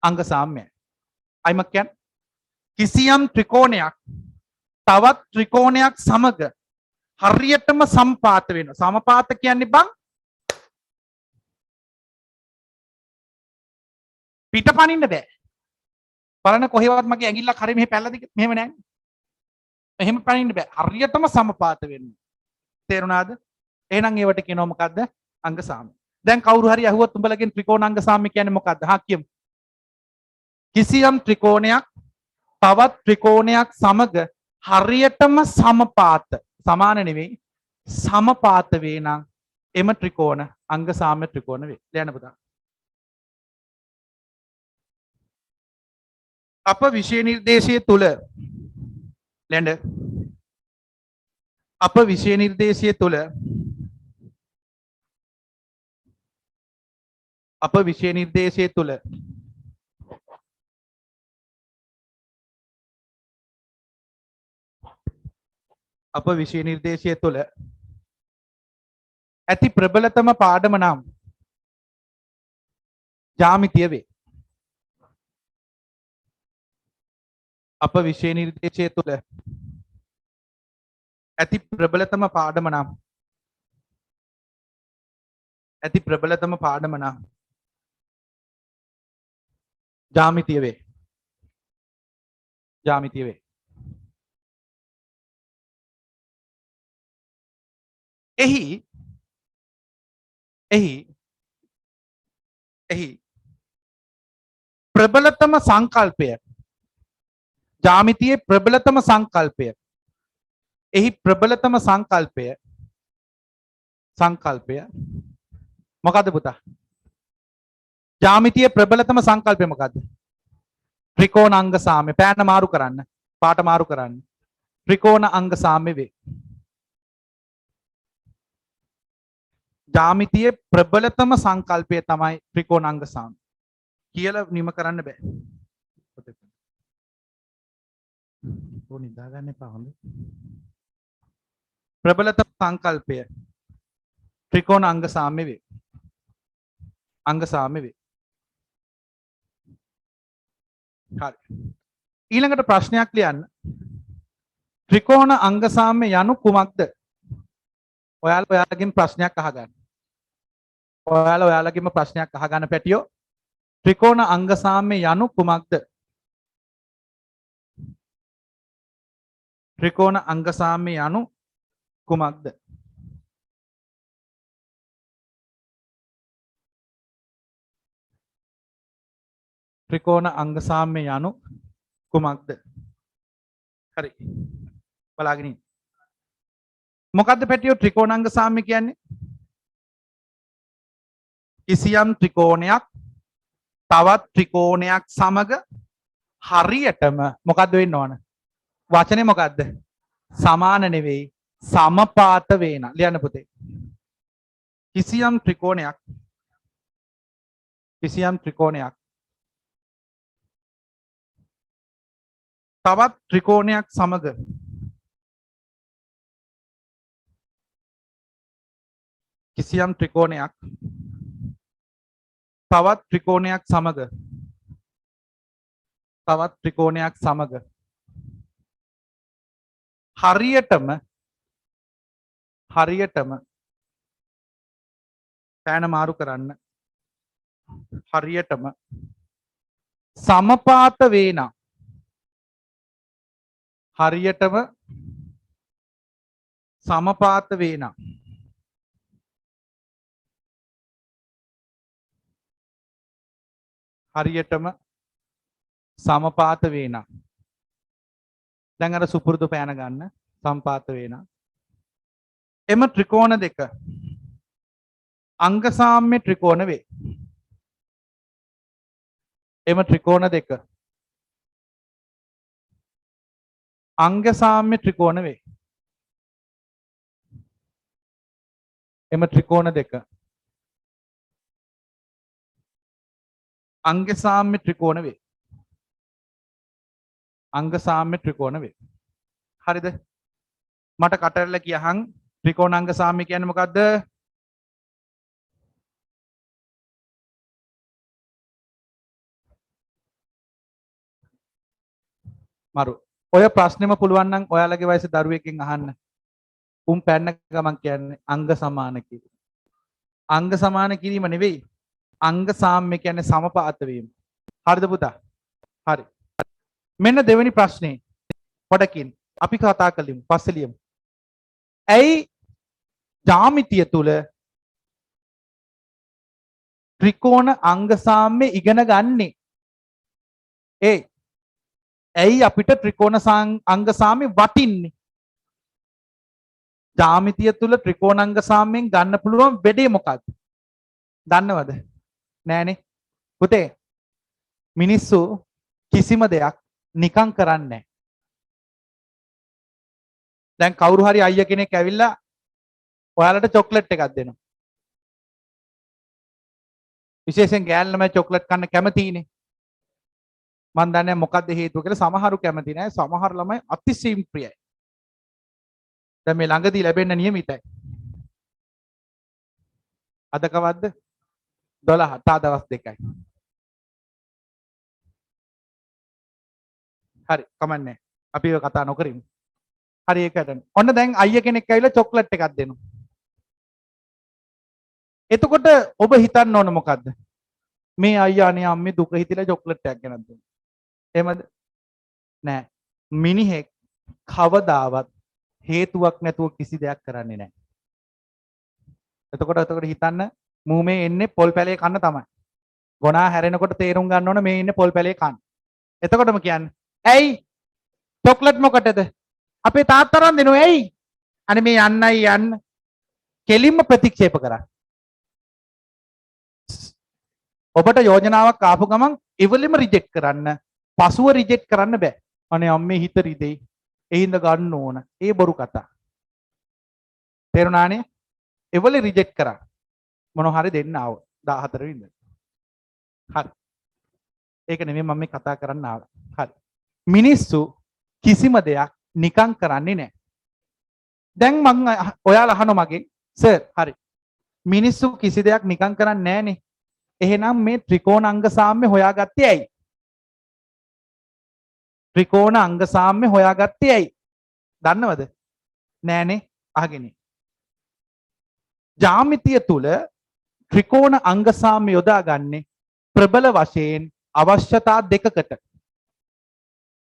අංග සාම්‍යයි. අයිම කියන්නේ කිසියම් ත්‍රිකෝණයක් තවත් ත්‍රිකෝණයක් සමග හරියටම සමපාත වෙනවා. සමපාත කියන්නේ බං පිටපනින්න බෑ. බලන්න කොහෙවත් මගේ ඇඟිල්ලක් හරිය මෙහෙ පැල්ලද මෙහෙම නෑ. එහෙම පනින්න බෑ. හරියටම සමපාත වෙන්න. තේරුණාද? එහෙනම් ඒවට කියනවා මොකද්ද? අංග සාම්‍ය. දැන් කවුරු හරි අහුවොත් උඹලගෙන් ත්‍රිකෝණාංග සාම්‍ය කියන්නේ මොකද්ද? හා කියමු. කිසියම් ත්‍රිකෝණයක් තවත් ත්‍රිකෝණයක් සමග හරියටම සමපාත සමාන නෙවෙයි සමපාත වේ නම් එම ත්‍රිකෝණ අංග සාම්‍ය ත්‍රිකෝණ වේ. ලියන්න පුතා. අප විෂය නිර්දේශය තුල ලැන්ඩ අප විෂය නිර්දේශය තුල අප විෂය නිර්දේශය තුල අප විෂය නිර්දේශය තුල ඇති ප්‍රබලතම පාඩම නම් ජ්‍යාමිතිය වේ. අප විෂය නිර්දේශය තුල ඇති ප්‍රබලතම පාඩම නම් ජ්‍යාමිතිය වේ. ජ්‍යාමිතිය වේ. එහි ප්‍රබලතම සංකල්පය ජ්‍යාමිතියේ ප්‍රබලතම සංකල්පය එහි ප්‍රබලතම සංකල්පය මොකද්ද පුතා? ජ්‍යාමිතියේ ප්‍රබලතම සංකල්පය මොකද්ද? ත්‍රිකෝණ අංග සාම්‍ය. පෑන මාරු කරන්න. පාට මාරු කරන්න. ත්‍රිකෝණ අංග සාම්‍ය වේ. ජ්‍යාමිතියේ ප්‍රබලතම සංකල්පය තමයි ත්‍රිකෝණ අංග සාම්‍ය. කියලා නිම කරන්න බෑ. නිදාගන්න එපා හොඳ. ප්‍රබලතම සංකල්පය ත්‍රිකෝණ අංග සාම්‍ය වේ. අංග සාම්‍ය වේ. හරි. ඊළඟට ප්‍රශ්නයක් ලියන්න. ත්‍රිකෝණ අංග සාම්‍ය යනු කුමක්ද? ඔයාලගෙන් ප්‍රශ්නයක් අහගන්න. ඔයාලගෙම ප්‍රශ්නයක් අහගන්න පැටියෝ. ත්‍රිකෝණ අංග සාම්‍ය යනු කුමක්ද? ත්‍රිකෝණ අංග සාම්‍ය යනු කුමක්ද? ත්‍රිකෝණ අංග සාම්‍ය යනු කුමක්ද? හරි. බලාගෙන ඉන්න. මොකද්ද පැටියෝ ත්‍රිකෝණාංග සාම්‍ය කියන්නේ? කිසියම් ත්‍රිකෝණයක් තවත් ත්‍රිකෝණයක් සමග හරියටම මොකද්ද වෙන්න ඕන? වචනේ මොකද්ද? සමාන නෙවෙයි සමපාත වේන. ලියන්න පුතේ. කිසියම් ත්‍රිකෝණයක් තවත් ත්‍රිකෝණයක් සමග කිසියම් ත්‍රිකෝණයක් තවත් ත්‍රිකෝණයක් සමග හරියටම පෑන මාරු කරන්න හරියටම සමපාත වේන. හරියටම සමපාත වේන. හරියටම සමපාත වේන. දැන් අර සුපුරුදු පෑන ගන්න සමපාත වේන. එම ත්‍රිකෝණ දෙක අංග සාම්‍ය ත්‍රිකෝණ වේ. එම ත්‍රිකෝණ දෙක අංග සාම්‍ය ත්‍රිකෝණ වේ. එම ත්‍රිකෝණ දෙක අංග සාම්‍ය ත්‍රිකෝණ වේ. අංග සාම්‍ය ත්‍රිකෝණ වේ. හරිද? මට කටරල කියහන් ත්‍රිකෝණාංග සාම්‍ය කියන්නේ මොකද්ද? මරු. ඔය ප්‍රශ්නෙම පුළුවන් නම් ඔයාලගේ වයසේ දරුවෙක්ගෙන් අහන්න. උන් පැන්න ගමන් කියන්නේ අංග සමාන කිරීම. අංග සමාන කිරීම නෙවෙයි. අංග සාම්‍ය කියන්නේ සමපාත වීම. හරිද පුතා? හරි. මෙන්න දෙවෙනි ප්‍රශ්නේ. පොඩකින් අපි කතා කළෙමු. පස්සේ ලියමු. ඇයි ජ්‍යාමිතිය තුල ත්‍රිකෝණ අංග සාම්‍ය ඉගෙන ගන්නේ? ඇයි අපිට ත්‍රිකෝණ අංග සාම්‍ය වටින්නේ? ජ්‍යාමිතිය තුල ත්‍රිකෝණාංග සාම්‍යයෙන් ගන්න පුළුවන් වෙඩේ මොකක්ද? දන්නවද? නෑනේ. පුතේ මිනිස්සු කිසිම දෙයක් නිකන් කරන්නේ නැහැ. දැන් කවුරු හරි අයියා කෙනෙක් ඇවිල්ලා ඔයාලට චොක්ලට් එකක් දෙනවා. විශේෂයෙන් ගෑල් ළමයි චොක්ලට් කන්න කැමතිනේ. මන් දන්නේ මොකද්ද හේතුව කියලා. සමහරු කැමති නැහැ. සමහර ළමයි අතිශයින් ප්‍රියයි. දැන් මේ ළඟදී ලැබෙන්න නියමිතයි. අද කවද්ද? 12 තා දවස් 2යි. හරි කමන්නේ. අපි ඒක කතා නොකරමු. හරි ඒකට. ඔන්න දැන් අයියා කෙනෙක් ඇවිල්ලා චොක්ලට් එකක් දෙනවා. එතකොට ඔබ හිතන්න ඕන මොකද්ද? මේ අයියා අනේ අම්මේ දුක හිතිලා චොක්ලට් එකක් ගෙනත් දුන්නා. එහෙමද? නෑ. මිනිහෙක් කවදාවත් හේතුවක් නැතුව කිසි දෙයක් කරන්නේ නෑ. එතකොට හිතන්න මූ මේ එන්නේ පොල් පැලේ කන්න තමයි. ගොනා හැරෙනකොට තේරුම් ගන්න ඕන මේ ඉන්නේ පොල් පැලේ කන්න. එතකොටම කියන්නේ ඇයි චොක්ලට් මොකටද? අපේ තාත්තරන් දෙනෝ ඇයි? අනේ මේ යන්නයි යන්න. කෙලින්ම ප්‍රතික්ෂේප කරා. ඔබට යෝජනාවක් ආපු ගමන් ඉවලෙම රිජෙක්ට් කරන්න. පසුව රිජෙක්ට් කරන්න බෑ. අනේ අම්මේ හිත රිදෙයි. ඒ හින්දා ගන්න ඕන. ඒ බොරු කතා. තේරුණානේ? එවල රිජෙක්ට් කරා. මොනවා හරි දෙන්න ආව 14 වෙනිදා. හරි. ඒක නෙමෙයි මම මේ කතා කරන්න ආවා. හරි. මිනිස්සු කිසිම දෙයක් නිකන් කරන්නේ නැහැ. දැන් මම ඔයාලා අහනවා මගෙන් සර් හරි. මිනිස්සු කිසි දෙයක් නිකන් කරන්නේ නැහනේ. එහෙනම් මේ ත්‍රිකෝණ අංග සාම්‍ය හොයාගත්තේ ඇයි? ත්‍රිකෝණ අංග සාම්‍ය හොයාගත්තේ ඇයි? දන්නවද? නෑනේ. අහගෙන. ජ්‍යාමිතිය තුල ත්‍රිකෝණ අංග සාම්‍ය යොදාගන්නේ ප්‍රබල වශයෙන් අවශ්‍යතා දෙකකට.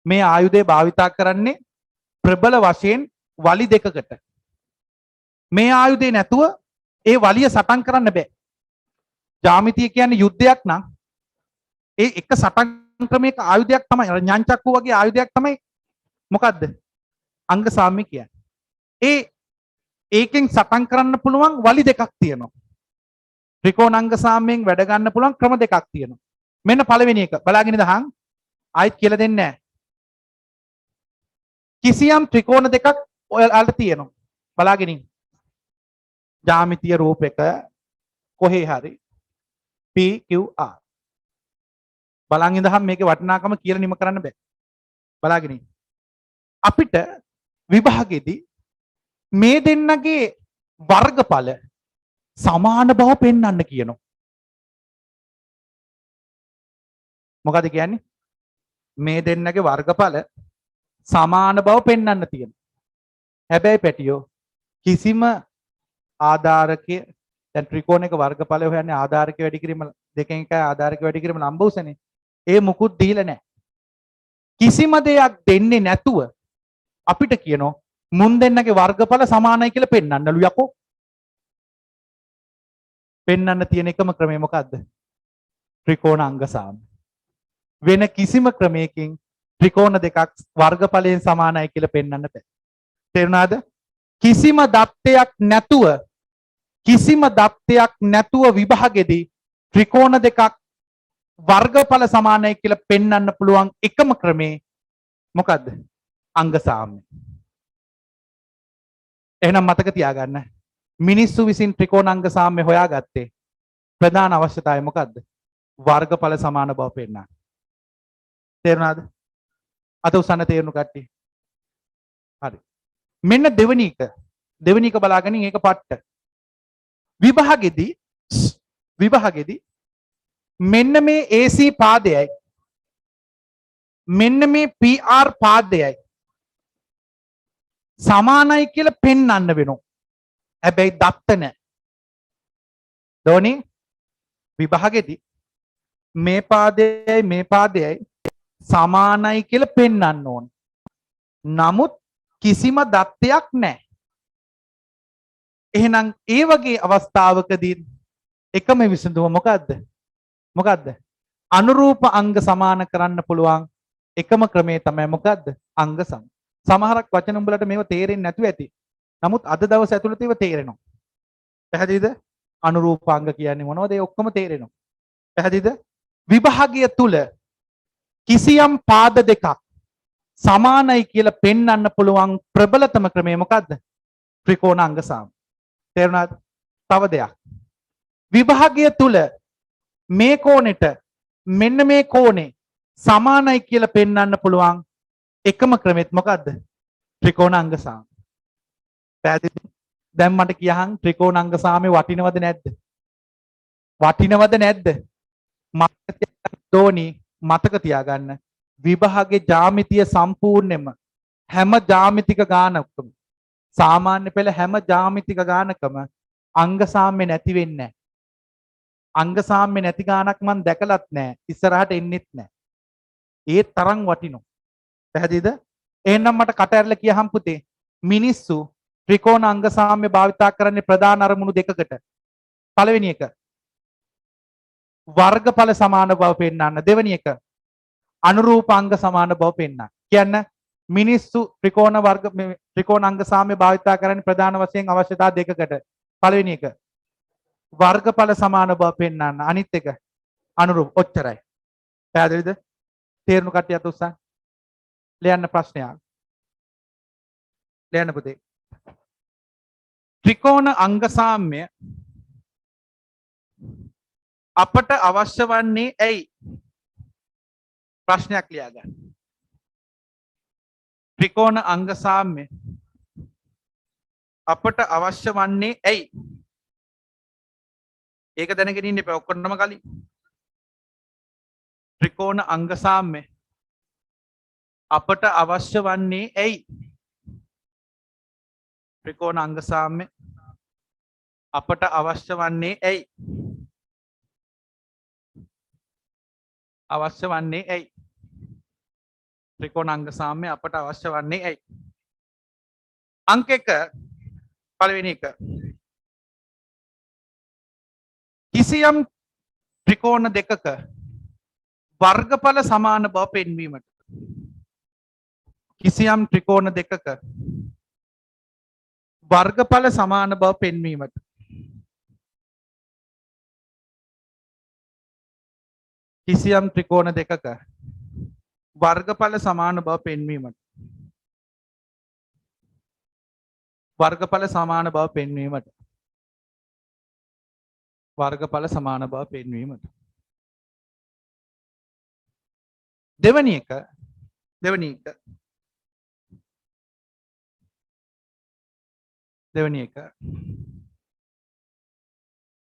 මේ ආයුධය භාවිතා කරන්නේ ප්‍රබල වශයෙන් වලි දෙකකට. මේ ආයුධේ නැතුව ඒ වලිය සටන් කරන්න බෑ. ජ්‍යාමිතිය කියන්නේ යුද්ධයක් නම් ඒ එක සටන් ක්‍රමයක ආයුධයක් තමයි ඥානචක්කු වගේ ආයුධයක් තමයි මොකද්ද? අංග සාම්‍ය කියන්නේ. ඒකෙන් සටන් කරන්න පුළුවන් වලි දෙකක් තියෙනවා. ත්‍රිකෝණාංග සාම්‍යයෙන් වැඩ ගන්න පුළුවන් ක්‍රම දෙකක් තියෙනවා. මෙන්න පළවෙනි එක. බලාගෙන ඉඳහන් ආයෙත් කියලා දෙන්නේ නැහැ. කිසියම් ත්‍රිකෝණ දෙකක් ඔයාලට තියෙනවා. බලාගෙන ඉන්න. ජ්‍යාමිතිය රූපයක කොහේ හරි PQR. බලන් ඉඳහන් මේකේ වටිනාකම කියලා නිම කරන්න බෑ. බලාගෙන ඉන්න. අපිට විභාගෙදී මේ දෙන්නගේ වර්ගඵල සමාන බව පෙන්වන්න කියනවා. මොකද කියන්නේ? මේ දෙන්නගේ වර්ගඵල සමාන බව පෙන්වන්න තියෙනවා. හැබැයි පැටියෝ කිසිම ආධාරකයේ දැන් ත්‍රිකෝණයක වර්ගඵලය හොයන්නේ ආධාරකයේ වැඩි කිරීම දෙකෙන් එකයි ආධාරකයේ වැඩි කිරීම ලම්බ උසනේ. ඒ මුකුත් දීලා නැහැ. කිසිම දෙයක් දෙන්නේ නැතුව අපිට කියනවා මුන් දෙන්නගේ වර්ගඵල සමානයි කියලා පෙන්වන්නලු යකෝ. පෙන්වන්න තියෙන එකම ක්‍රමය මොකද්ද? ත්‍රිකෝණාංග සාම්‍ය. වෙන කිසිම ක්‍රමයකින් ත්‍රිකෝණ දෙකක් වර්ගඵලයෙන් සමානයි කියලා පෙන්වන්න බෑ. තේරුණාද? කිසිම දත්තයක් නැතුව විභාගෙදී ත්‍රිකෝණ දෙකක් වර්ගඵල සමානයි කියලා පෙන්වන්න පුළුවන් එකම ක්‍රමේ මොකද්ද? අංග සාම්‍ය. එහෙනම් මතක තියාගන්න. මිනිස්සු විසින් ත්‍රිකෝණාංග සාම්‍ය හොයාගත්තේ ප්‍රධාන අවශ්‍යතාවය මොකද්ද? වර්ගඵල සමාන බව පෙන්වන්න. තේරුණාද? අත උසන්න තේරුණු කට්ටිය. හරි. මෙන්න දෙවෙනි එක බලාගෙන ඒක පට්ට. විභාගෙදී මෙන්න මේ AC පාදයයි මෙන්න මේ PR පාදයයි සමානයි කියලා පෙන්වන්න වෙනවා. හැබැයි දත්ත නැහැ. දෝනි විභාගෙදී මේ පාදයයි සමානයි කියලා පෙන්වන්න ඕන. නමුත් කිසිම දත්තයක් නැහැ. එහෙනම් ඒ වගේ අවස්ථාවකදී එකම විසඳුම මොකද්ද? අනුරූප අංග සමාන කරන්න පුළුවන් එකම ක්‍රමය තමයි මොකද්ද? අංග සම. සමහරක් වචන උඹලට මේව තේරෙන්නේ නැතුව ඇති. නමුත් අද දවස් ඇතුළත ඒව තේරෙනවා. පැහැදිලිද? අනුරූප අංග කියන්නේ මොනවද? ඒ ඔක්කොම තේරෙනවා. පැහැදිලිද? විභාගය තුල කිසියම් පාද දෙකක් සමානයි කියලා පෙන්වන්න පුළුවන් ප්‍රබලතම ක්‍රමය මොකද්ද? ත්‍රිකෝණාංග සාම්‍ය. තේරුණාද? තව දෙයක්. විභාගය තුල මේ කෝණෙට මෙන්න මේ කෝණේ සමානයි කියලා පෙන්වන්න පුළුවන් එකම ක්‍රමෙත් මොකද්ද? ත්‍රිකෝණාංග සාම්‍ය. පැහැදිලිද? දැන් මට කියහන් ත්‍රිකෝණාංග සාම්‍ය වටිනවද නැද්ද? වටිනවද නැද්ද? මතක තියාගන්න. විභාගයේ ජ්‍යාමිතිය සම්පූර්ණයෙන්ම හැම ජ්‍යාමිතික ගානකම සාමාන්‍ය පෙළ හැම ජ්‍යාමිතික ගානකම අංග සාම්‍ය නැති වෙන්නේ නැහැ. අංග සාම්‍ය නැති ගානක් මම දැකලත් නැහැ. ඉස්සරහට එන්නෙත් නැහැ. ඒ තරම් වටිනවා. පැහැදිලිද? එහෙනම් මට කට ඇරලා කියහම් පුතේ. මිනිස්සු ත්‍රිකෝණ අංග සාම්‍ය භාවිතා කරන්නේ ප්‍රධාන අරමුණු දෙකකට. පළවෙනි එක වර්ගඵල සමාන බව පෙන්වන්න. දෙවෙනි එක අනුරූප අංග සමාන බව පෙන්වන්න. කියන්න මිනිස්සු ත්‍රිකෝණ අංග සාම්‍ය භාවිතා කරන්නේ ප්‍රධාන වශයෙන් අවශ්‍යතා දෙකකට. පළවෙනි එක වර්ගඵල සමාන බව පෙන්වන්න. අනිත් එක අනුරූප. ඔච්චරයි. පැහැදිලිද? තේරුණු කට්ටියත් උත්සාහ. ලියන්න ප්‍රශ්නයක්. ලියන්න පුතේ. ත්‍රිකෝණ අංග සාම්‍ය අපට අවශ්‍ය වන්නේ ඇයි? ප්‍රශ්නයක් ලියා ගන්න. ත්‍රිකෝණ අංග සාම්‍ය අපට අවශ්‍ය වන්නේ ඇයි? ඒක දැනගෙන ඉන්න එපා ඔක්කොටම කලින්. ත්‍රිකෝණ අංග සාම්‍ය අපට අවශ්‍ය වන්නේ ඇයි? ත්‍රිකෝණ අංග සාම්‍ය අපට අවශ්‍ය වන්නේ ඇයි? අවශ්‍ය වන්නේ ඇයි? ත්‍රිකෝණ අංග සාම්‍ය අපට අවශ්‍ය වන්නේ ඇයි? අංක 1 පළවෙනි එක. කිසියම් ත්‍රිකෝණ දෙකක වර්ගඵල සමාන බව පෙන්වීමට කිසියම් ත්‍රිකෝණ දෙකක වර්ගඵල සමාන බව පෙන්වීමට කිසියම් ත්‍රිකෝණ දෙකක වර්ගඵල සමාන බව පෙන්වීමට වර්ගඵල සමාන බව පෙන්වීමට වර්ගඵල සමාන බව පෙන්වීමට දෙවැනි එක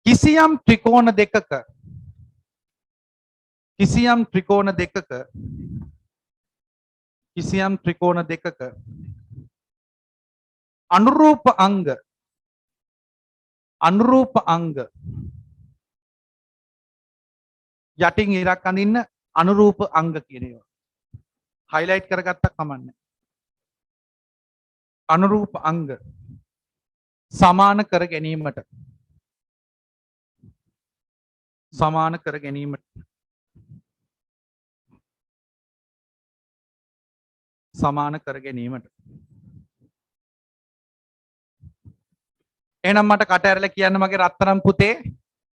කිසියම් ත්‍රිකෝණ දෙකක අනුරූප අංග යටින් ඉරක් අඳින්න අනුරූප අංග කියන ඒවා highlight කරගත්තා කමන්නේ. අනුරූප අංග සමාන කර ගැනීමට එහෙනම් මට කට ඇරලා කියන්න මගේ රත්තරන් පුතේ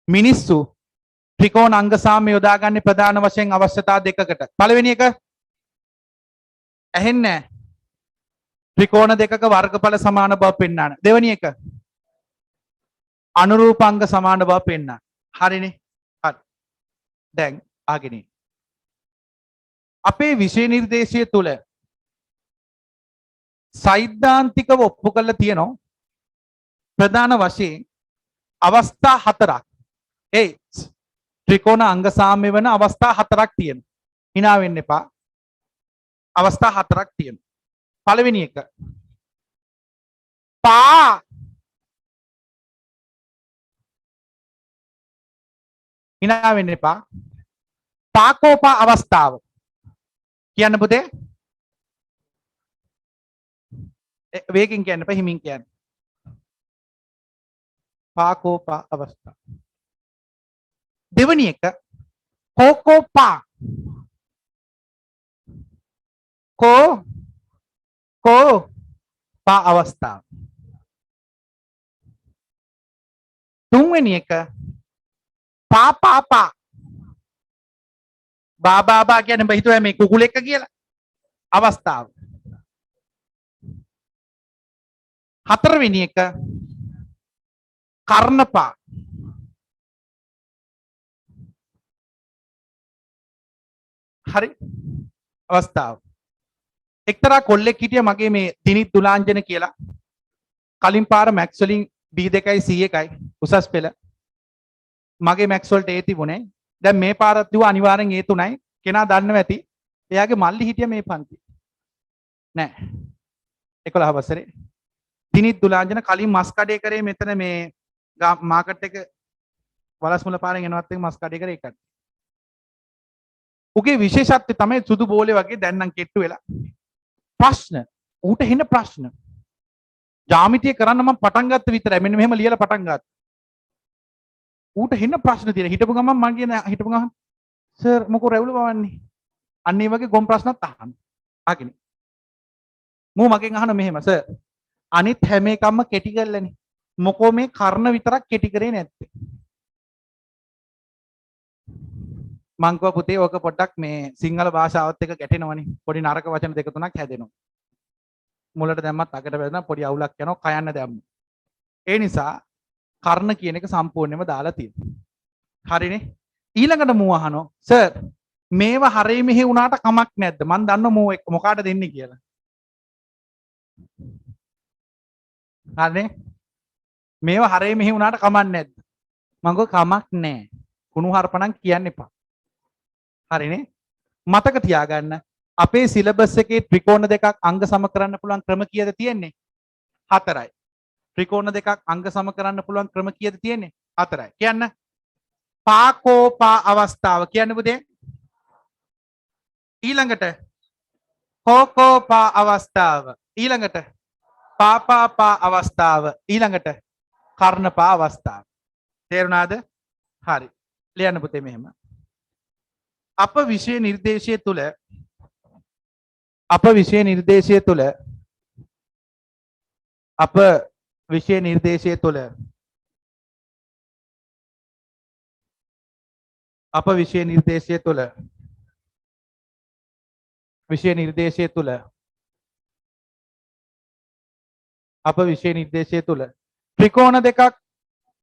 මිනිස්සු ත්‍රිකෝණ අංග සාම්‍ය යොදාගන්නේ ප්‍රධාන වශයෙන් අවශ්‍යතා දෙකකට. පළවෙනි එක ඇහෙන්නේ නැහැ. ත්‍රිකෝණ දෙකක වර්ගඵල සමාන බව පෙන්වන්න. දෙවෙනි එක අනුරූප අංග සමාන බව පෙන්වන්න. හරිනේ? හරි. දැන් ආගෙන අපේ විෂය නිර්දේශය තුල සෛද්ධාන්තිකව ඔප්පු කරලා තියෙනවා ප්‍රධාන වශයෙන් අවස්ථා හතරක්. ඒ ත්‍රිකෝණ අංග සාම්‍ය වෙන අවස්ථා හතරක් තියෙනවා. hina වෙන්න එපා. අවස්ථා හතරක් තියෙනවා. පළවෙනි එක hina වෙන්න එපා. පාකෝපා අවස්ථාව කියන්න පුතේ. වේගෙන් කියන්න එපා, හිමින් කියන්න. පාකෝපා අවස්ථාව. දෙවෙනි එක කෝකෝපා අවස්ථාව. තුන්වෙනි එක පාපාපා බාබාබා කියන්නේ බ හිතුවා මේ කුකුලෙක්ක කියලා අවස්ථාව. හතරවෙනි එක කර්ණපා හරි අවස්ථාව. එක්තරා කොල්ලෙක් හිටිය මගේ මේ දිනිත් දුලාංජන කියලා. කලින් පාර මැක්ස් වලින් B2යි C1යි උසස් පෙළ. මගේ මැක්ස් වලට A තිබුණේ. දැන් මේ පාරත් දුව අනිවාර්යෙන් A 3යි. කෙනා දන්නව ඇති. එයාගේ මල්ලි හිටිය මේ පන්ති. නෑ. 11 වසරේ. දිනිත් දුලාංජන කලින් මස් කඩේ කරේ මෙතන මේ මාකට් එක වලස්මුල පාරෙන් එනවත් එක මස් කඩේ කරේ ඒකට. උගේ විශේෂත්වය තමයි සුදු බෝලේ වගේ දැන් නම් කෙට්ටු වෙලා. ප්‍රශ්න ඌට හෙන ප්‍රශ්න. ජ්‍යාමිතිය කරන්න මම පටන් ගත්ත විතරයි. මෙන්න මෙහෙම ලියලා පටන් ගත්තා. ඌට හෙන ප්‍රශ්න තියෙන. හිටපු ගමන් මම කියන හිටපු ගමන් සර් මොකෝ රැවුල බවන්නේ. අන්න ඒ වගේ ගොම් ප්‍රශ්නත් අහන්න. ආගෙන. මූ මගෙන් අහන මෙහෙම සර් අනිත් හැම එකක්ම කෙටි කරලානේ. මොකෝ මේ කර්ණ විතරක් කෙටි කරේ නැත්තේ. මං කිව්වා පුතේ ඔක පොඩ්ඩක් මේ සිංහල භාෂාවත් එක්ක ගැටෙනවනේ. පොඩි නරක වචන දෙක තුනක් හැදෙනවා. මුලට දැම්මත් අගට වැදෙනවා පොඩි අවුලක් යනවා කයන්න දැම්ම. ඒ නිසා කර්ණ කියන එක සම්පූර්ණයෙන්ම දාලා තියෙනවා. හරිනේ? ඊළඟට මූ අහනවා සර් මේව හරේ මෙහෙ වුණාට කමක් නැද්ද? මං දන්නවා මූ මොකාට දෙන්නේ කියලා. හරිනේ? මේව හරේ මෙහෙ වුණාට කමක් නැද්ද? මං කිව්වා කමක් නැහැ. කුණු හarpණම් කියන්න එපා. හරිනේ? මතක තියාගන්න අපේ සිලබස් එකේ ත්‍රිකෝණ දෙකක් අංග සම කරන්න පුළුවන් ක්‍රම කීයද තියෙන්නේ? 4යි. ත්‍රිකෝණ දෙකක් අංග සම කරන්න පුළුවන් ක්‍රම කීයද තියෙන්නේ? 4යි. කියන්න. පාකෝපා අවස්ථාව කියන්න පුතේ. ඊළඟට කෝකෝපා අවස්ථාව. ඊළඟට පාපාපා අවස්ථාව. ඊළඟට කර්ණපා අවස්ථාව. තේරුණාද? හරි. ලියන්න පුතේ මෙහෙම. අප විෂය නිර්දේශය තුළ අප විෂය නිර්දේශය තුළ අප විෂය නිර්දේශය තුළ අප විෂය නිර්දේශය තුළ විෂය නිර්දේශය තුළ අප විෂය නිර්දේශය තුළ ත්‍රිකෝණ දෙකක්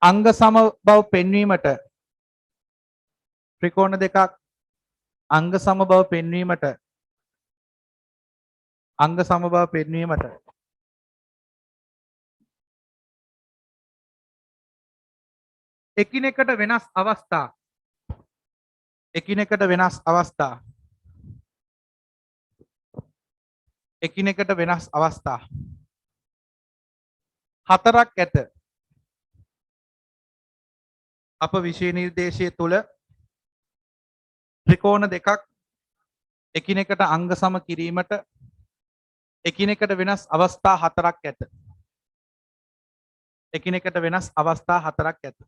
අංග සම බව පෙන්වීමට ත්‍රිකෝණ දෙකක් අංග සම බව පෙන්වීමට අංග සම බව පෙන්වීමට එකිනෙකට වෙනස් අවස්ථා එකිනෙකට වෙනස් අවස්ථා එකිනෙකට වෙනස් අවස්ථා හතරක් ඇත. අප විෂය නිර්දේශය තුළ ත්‍රිකෝණ දෙකක් එකිනෙකට අංග සම කිරීමට එකිනෙකට වෙනස් අවස්ථා හතරක් ඇත. එකිනෙකට වෙනස් අවස්ථා හතරක් ඇත.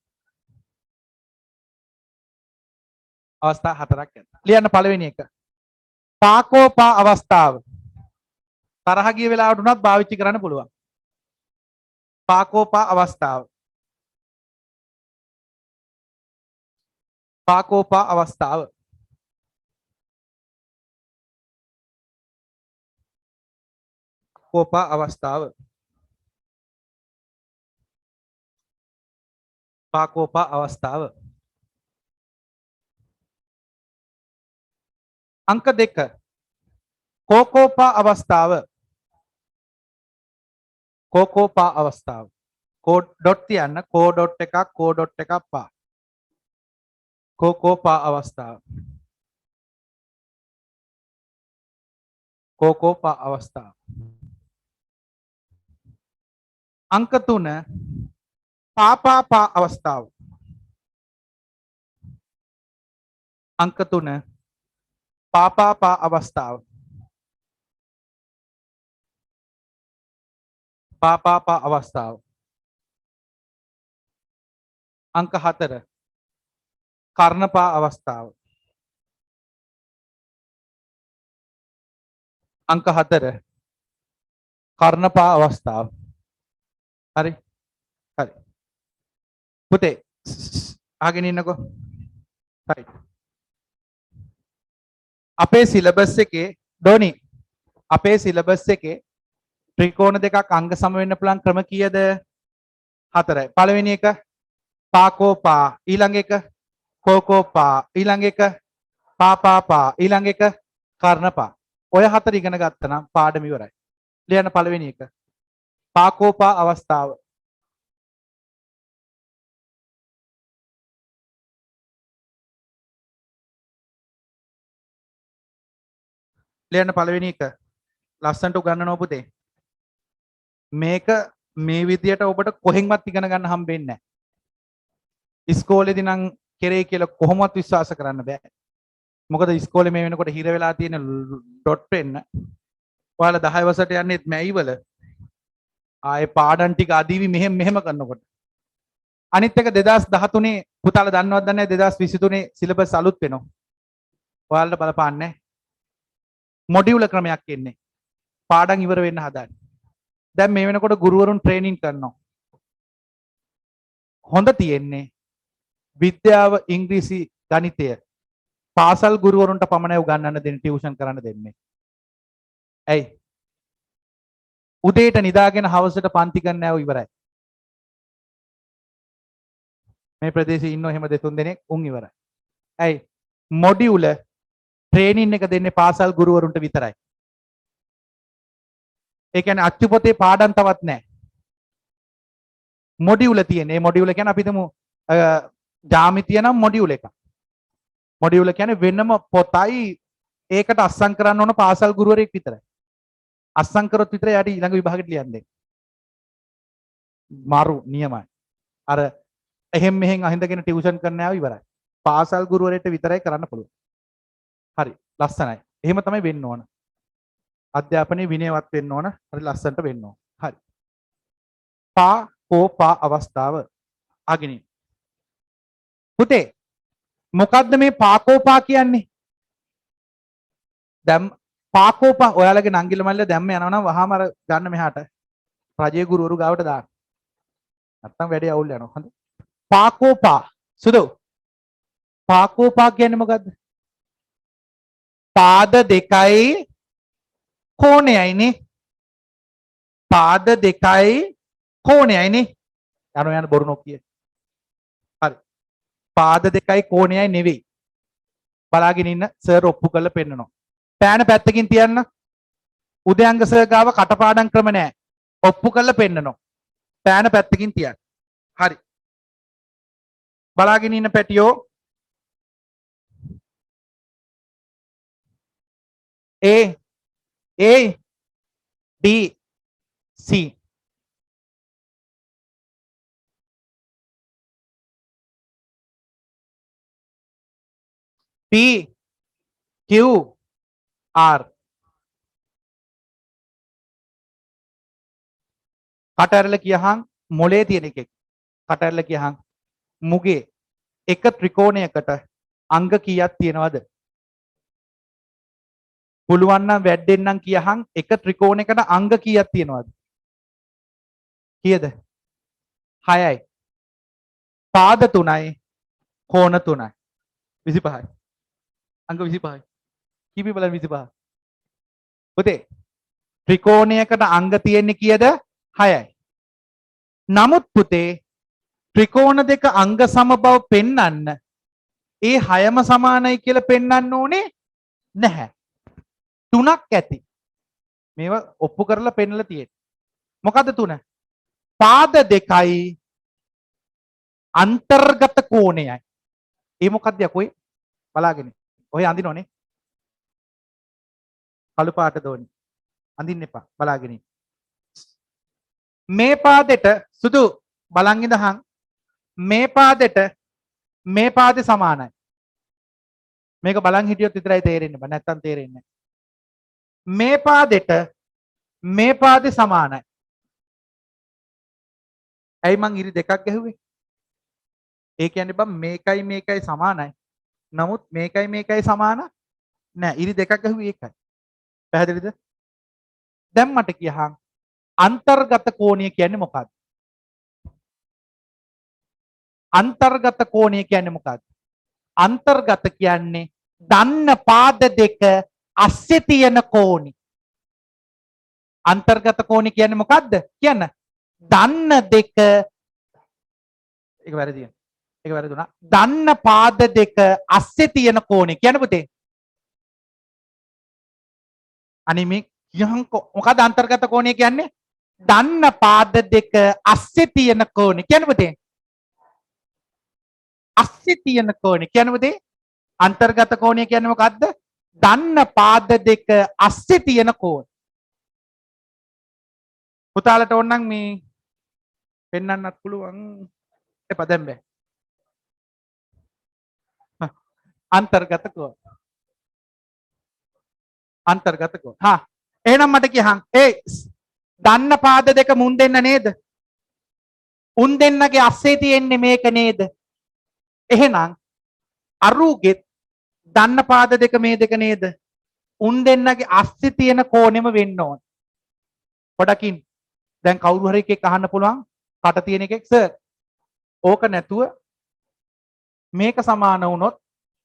අවස්ථා හතරක් ඇත. ලියන්න පළවෙනි එක. පාකෝපා අවස්ථාව. තරහ ගිය වෙලාවට උනත් පාවිච්චි කරන්න පුළුවන්. පාකෝපා අවස්ථාව. පාකෝපා අවස්ථාව. කෝපා අවස්ථාව. පාකෝපා අවස්ථාව. अंक 2 कोकोपा अवस्थाव कोकोपा अवस्थाव को डॉट තියන්න को डॉट එකක් පා कोकोपा अवस्थाव कोकोपा अवस्थाव अंक 3 पापापा अवस्थाव अंक 3 पापापा अवस्थाव पापापा अवस्थाव अंक 4 कर्णपा अवस्थाव अंक 4 कर्णपा अवस्थाव हरी हरी पुते आगे निन्नको राइट අපේ සිලබස් එකේ ඩොනි අපේ සිලබස් එකේ ත්‍රිකෝණ දෙකක් අංග සම වෙන්න පුළුවන් ක්‍රම කීයද? 4යි. පළවෙනි එක පාකෝපා, ඊළඟ එක කෝකෝපා, ඊළඟ එක පාපාපා, ඊළඟ එක කර්ණපා. ඔය 4 ඉගෙන ගත්තා නම් පාඩම ඉවරයි. ලියන්න පළවෙනි එක. පාකෝපා අවස්ථාව. ලියන්න පළවෙනි එක. ලස්සනට උගන්වනවා පුතේ. මේක මේ විදියට ඔබට කොහෙන්වත් ඉගෙන ගන්න හම්බෙන්නේ නැහැ. ඉස්කෝලේදී නම් කෙරේ කියලා කොහොමවත් විශ්වාස කරන්න බෑ. මොකද ඉස්කෝලේ මේ වෙනකොට හිර වෙලා තියෙන ඩොට් පෙන්න. ඔයාලා 10 වසරට යන්නේත් මැයිවල. ආයේ පාඩම් ටික අදීවි මෙහෙම කරනකොට. අනිත් එක 2013 පුතාලා දන්නවද දන්නේ නැහැ 2023 සිලබස් අලුත් වෙනවා. ඔයාලට බලපාන්නේ මොඩියුල ක්‍රමයක් එන්නේ. පාඩම් ඉවර වෙන්න හදාන්නේ. දැන් මේ වෙනකොට ගුරුවරුන් ට්‍රේනින් කරනවා. හොඳ තියෙන්නේ විද්‍යාව, ඉංග්‍රීසි, ගණිතය පාසල් ගුරුවරුන්ට පමණයි උගන්වන්න දෙන්නේ, ටියුෂන් කරන්න දෙන්නේ. ඇයි? උදේට නිදාගෙන හවසට පන්ති ගන්න ඇව ඉවරයි. මේ ප්‍රදේශයේ ඉන්නෝ එහෙම දෙතුන් දෙනෙක් උන් ඉවරයි. ඇයි? මොඩියුල ට්‍රේනින් එක දෙන්නේ පාසල් ගුරුවරුන්ට විතරයි. ඒ කියන්නේ අච්චු පොතේ පාඩම් තවත් නැහැ. මොඩියුල තියෙන්නේ. මේ මොඩියුල කියන්නේ අපි හිතමු ජ්‍යාමිතිය නම් මොඩියුල එකක්. මොඩියුල කියන්නේ වෙනම පොතයි ඒකට අස්සම් කරන්න ඕන පාසල් ගුරුවරයෙක් විතරයි. අස්සම් කරොත් විතරයි යාට ඊළඟ විභාගෙට ලියන්නේ. මාරු නියමයි. අර එහෙම් මෙහෙන් අහින්දගෙන ටියුෂන් කරන්න ආව ඉවරයි. පාසල් ගුරුවරයෙක්ට විතරයි කරන්න පුළුවන්. හරි ලස්සනයි. එහෙම තමයි වෙන්න ඕන. අධ්‍යාපනයේ විනයවත් වෙන්න ඕන. හරි ලස්සනට වෙන්න ඕන. හරි. පා කෝපා අවස්ථාව අගිනින්. පුතේ මොකද්ද මේ පාකෝපා කියන්නේ? දැන් පාකෝපා ඔයාලගේ නංගිල මල්ල දැම්ම යනවා නම් වහාම අර ගන්න මෙහාට රජයේ ගුරුවරු ගාවට දාන්න. නැත්තම් වැඩේ අවුල් යනවා. හොඳ. පාකෝපා සුදු. පාකෝපා කියන්නේ මොකද්ද? පාද දෙකයි කෝණයයිනේ. පාද දෙකයි කෝණයයිනේ. යන බොරු නොකිය. හරි. පාද දෙකයි කෝණයයි නෙවෙයි. බලාගෙන ඉන්න සර් ඔප්පු කරලා පෙන්නනවා. පෑන පැත්තකින් තියන්න. උදයන්ග සර් ගාව කටපාඩම් ක්‍රම නැහැ. ඔප්පු කරලා පෙන්නනවා. පෑන පැත්තකින් තියන්න. හරි. බලාගෙන ඉන්න පැටියෝ A A B C P Q R කට ඇරලා කියහන් මොලේ තියෙන එකෙක් කට ඇරලා කියහන් මුගේ එක ත්‍රිකෝණයකට අංග කීයක් තියෙනවද? පුළුවන් නම් වැඩෙන්නම් කියහන් එක ත්‍රිකෝණයකට අංග කීයක් තියෙනවද? කීයද? 6යි. පාද 3යි කෝණ 3යි. 25යි. අංග 25යි. කීපි බලන්න 25. පුතේ ත්‍රිකෝණයකට අංග තියෙන්නේ කීයද? 6යි. නමුත් පුතේ ත්‍රිකෝණ දෙක අංග සම බව පෙන්වන්න ඒ 6ම සමානයි කියලා පෙන්වන්න ඕනේ නැහැ. 3ක් ඇති. මේවා ඔප්පු කරලා පෙන්නලා තියෙන්නේ. මොකද්ද 3? පාද දෙකයි අන්තර්ගත කෝණයයි. ඒ මොකක්ද යකෝයි? බලාගෙන. ඔය අඳිනෝනේ. කළු පාට දෝනි. අඳින්න එපා. බලාගෙන. මේ පාදෙට සුදු බලන් ඉඳහන් මේ පාදෙට මේ පාදේ සමානයි. මේක බලන් හිටියොත් විතරයි තේරෙන්නේ. බෑ නැත්තම් තේරෙන්නේ නැහැ. මේ පාදෙට මේ පාදේ සමානයි. ඇයි මං ඉරි දෙකක් ගැහුවේ? ඒ කියන්නේ බං මේකයි මේකයි සමානයි. නමුත් මේකයි මේකයි සමාන නෑ. ඉරි දෙකක් ගැහුවේ ඒකයි. පැහැදිලිද? දැන් මට කියහන් අන්තර්ගත කෝණය කියන්නේ මොකක්ද? අන්තර්ගත කෝණය කියන්නේ මොකක්ද? අන්තර්ගත කියන්නේ දන්න පාද දෙක අස්සේ තියෙන කෝණි. අන්තර්ගත කෝණි කියන්නේ මොකද්ද? කියන්න. දන්න දෙක ඒක වැරදියි. ඒක වැරදුනා. දන්න පාද දෙක අස්සේ තියෙන කෝණි කියන්න පුතේ. අනේ මේ කියහන්කෝ මොකද්ද අන්තර්ගත කෝණය කියන්නේ? දන්න පාද දෙක අස්සේ තියෙන කෝණි කියන්න පුතේ. අස්සේ තියෙන කෝණය කියන්න පුතේ. අන්තර්ගත කෝණය කියන්නේ මොකද්ද? දන්න පාද දෙක අස්සේ තියෙන කෝණ. පුතාලට ඕනනම් මේ පෙන්වන්නත් පුළුවන්. එපා දැන් බෑ. අන්තර්ගත කෝණ. අන්තර්ගත කෝණ. හා එහෙනම් මට කියහන් දන්න පාද දෙක මුන් දෙන්න නේද? උන් දෙන්නගේ අස්සේ තියෙන්නේ මේක නේද? එහෙනම් අරුගෙත් දන්න පාද දෙක මේ දෙක නේද? උන් දෙන්නගේ අස්සේ තියෙන කෝණෙම වෙන්න ඕන. පොඩකින් දැන් කවුරු හරි එකෙක් අහන්න පුළුවන් කට තියෙන එකෙක් සර් ඕක නැතුව මේක සමාන වුණොත්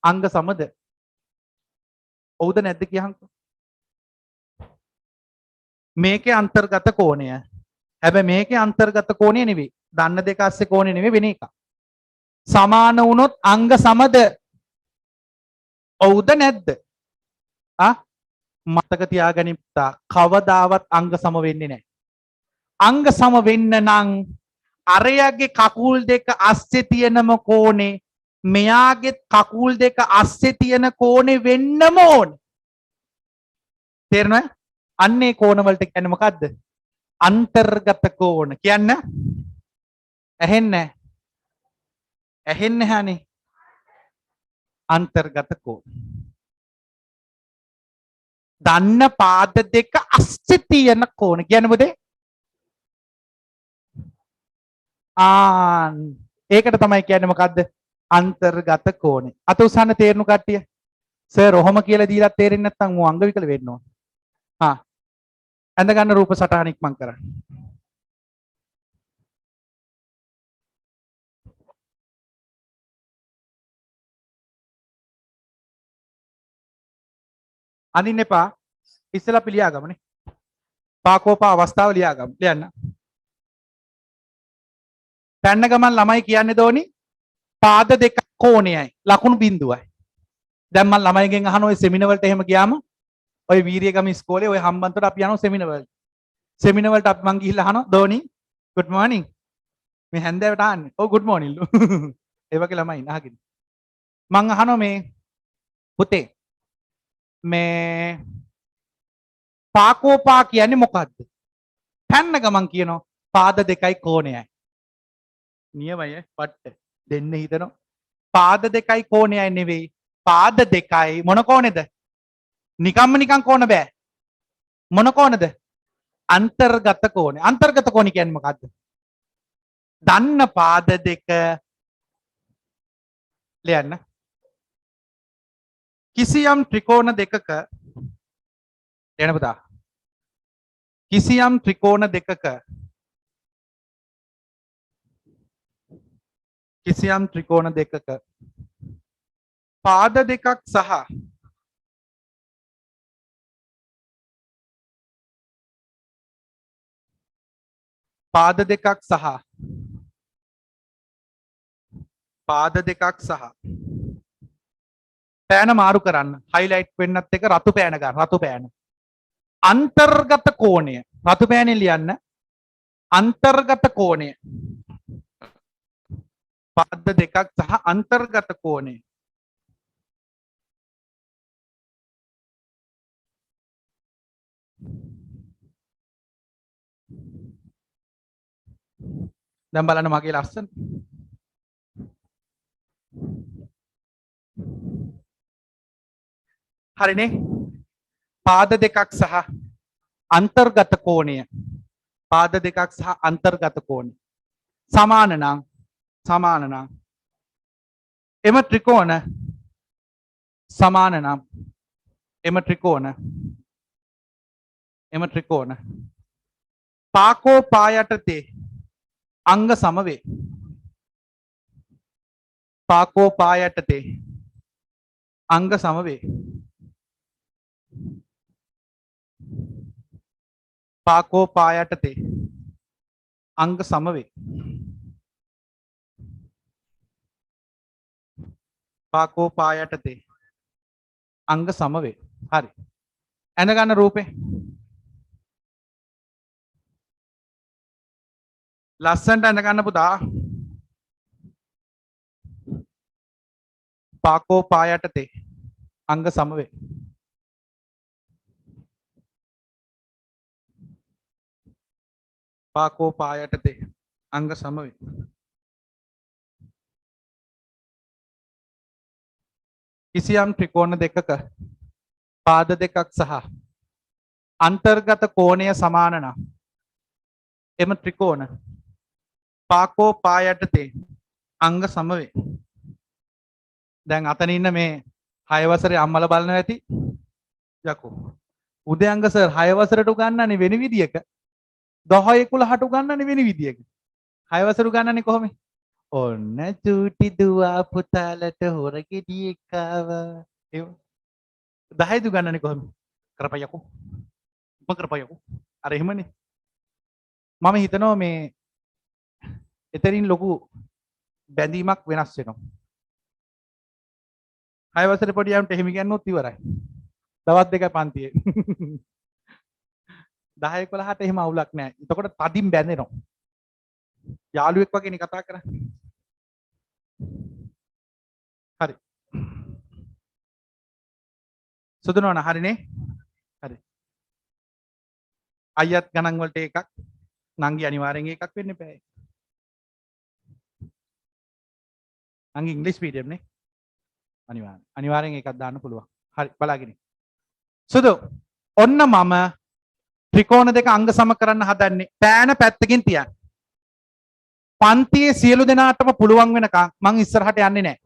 අංග සමද? ඔව්ද නැද්ද කියහන්කෝ. මේකේ අන්තර්ගත කෝණය. හැබැයි මේකේ අන්තර්ගත කෝණය නෙවෙයි. දන්න දෙක අස්සේ කෝණය නෙවෙයි වෙන එකක්. සමාන වුණොත් අංග සමද? ඔව්ද නැද්ද? මතක තියාගනින්න පුතා. කවදාවත් අංග සම වෙන්නේ නැහැ. අංග සම වෙන්න නම් අරයාගේ කකුල් දෙක අස්සේ තියෙනම කෝණේ මෙයාගේ කකුල් දෙක අස්සේ තියෙන කෝණේ වෙන්නම ඕනේ. තේරෙනවද? අන්නේ කෝණ වලට කියන්නේ මොකද්ද? අන්තර්ගත කෝණ. කියන්න. ඇහෙන්නේ ඇහෙන්නේ නැහනේ. අන්තර්ගත කෝණ. දන්න පාද දෙක අස්සේ තියෙන කෝණ කියන්නේ මොකද? ඒකට තමයි කියන්නේ මොකද්ද? අන්තර්ගත කෝණය. අත උසන්න තේරුණු කට්ටිය. සර් ඔහොම කියලා දීලා තේරෙන්නේ නැත්නම් මෝ අංග විකල වෙන්න ඕන. හා ඇඳ ගන්න රූප සටහන ඉක්මන් කරන්න. අනින්න එපා. ඉස්සෙල්ලා අපි ලියාගමුනේ. පාකෝපා අවස්ථාව ලියාගමු. ලියන්න. පැන්න ගමන් ළමයි කියන්නේ දෝනි පාද දෙක කෝණයයි ලකුණු බිඳුවයි. දැන් මම ළමයිගෙන් අහන ඔය සෙමිනර් වලට එහෙම ගියාම ඔය වීරියගම ඉස්කෝලේ ඔය හම්බන්තොට අපි යනවා සෙමිනර් වලට. සෙමිනර් වලට අපි මං ගිහිල්ලා අහනවා දෝනි good morning. මේ හැන්දෑවට ආන්නේ. ඔව් good morning ලු. ඒ වගේ ළමයි අහගෙන. මං අහනවා මේ පුතේ මේ පාකෝපා කියන්නේ මොකද්ද? පැන්න ගමන් කියනවා පාද දෙකයි කෝණයයි. නියමයි පට්ට දෙන්න හිතනවා. පාද දෙකයි කෝණයයි නෙවෙයි. පාද දෙකයි මොන කෝණෙද? නිකම්ම නිකන් කෝණ බෑ. මොන කෝණද? අන්තර්ගත කෝණය. අන්තර්ගත කෝණය කියන්නේ මොකද්ද? දන්න පාද දෙක ලියන්න. කිසියම් ත්‍රිකෝණ දෙකක එන පුතා. කිසියම් ත්‍රිකෝණ දෙකක කිසියම් ත්‍රිකෝණ දෙකක පාද දෙකක් සහ පාද දෙකක් සහ පාද දෙකක් සහ පෑන මාරු කරන්න හයිලයිට් වෙන්නත් එක රතු පෑන ගන්න රතු පෑන අන්තර්ගත කෝණය රතු පෑනේ ලියන්න අන්තර්ගත කෝණය පාද දෙකක් සහ අන්තර්ගත කෝණය දැන් බලන්න මගේ ලස්සන හරිනේ පාද දෙකක් සහ අන්තර්ගත කෝණය පාද දෙකක් සහ අන්තර්ගත කෝණය සමාන නම් එම ත්‍රිකෝණ සමාන නම් එම ත්‍රිකෝණ පාකෝ පා යටතේ අංග සමවේ පාකෝ පා යටතේ අංග සමවේ පාකෝ පා යටතේ අංග සමවේ පාකෝ පා යටතේ අංග සමවේ හරි ඇඳ ගන්න රූපේ ලස්සනට ඇඳ ගන්න පුතා පාකෝ පා යටතේ අංග සමවේ පාකෝ පා යටතේ අංග සමවේ කිසියම් ත්‍රිකෝණ දෙකක පාද දෙකක් සහ අන්තර්ගත කෝණය සමාන නම් එම ත්‍රිකෝණ පාකෝ පා යටතේ අංග සමවේ දැන් අතන ඉන්න මේ 6 වසරේ අම්මලා බලනවා ඇති යකෝ උදයංග සර් 6 වසරට උගන්වන්නේ වෙන විදියක 10 11ට උගන්වන්නේ වෙන විදියක 6 වසර උගන්වන්නේ කොහොමද ඔන්න චූටි දුවා පුතාලට හොරගෙඩිය කාවා ඒ 10 දු ගන්නනේ කොහොමද කරපයකෝ කරපයකෝ අර එහෙමනේ මම හිතනවා මේ එතරින් ලොකු බැඳීමක් වෙනස් වෙනවා 6 වසරේ පොඩි යන්ට එහෙම කියන්නොත් ඉවරයි දවස් දෙකයි පන්තියේ 10 11ට එහෙම අවුලක් නැහැ එතකොට තදින් බැඳෙනවා යාළුවෙක් වගේනේ කතා කරන්නේ හරි සුදුනවන හරිනේ හරි අයියත් ගණන් වලට එකක් නංගි අනිවාර්යෙන් එකක් වෙන්න එපා නංගි ඉංග්‍රීසි මීඩියම් නේ අනිවාර්යෙන් එකක් දාන්න පුළුවන් හරි බලාගෙන සුදු ඔන්න මම ත්‍රිකෝණ දෙක අංග සම කරන්න හදන්නේ පෑන පැත්තකින් තියන්න පන්තියේ සියලු දෙනාටම පුළුවන් වෙනකම් මං ඉස්සරහට යන්නේ නැහැ.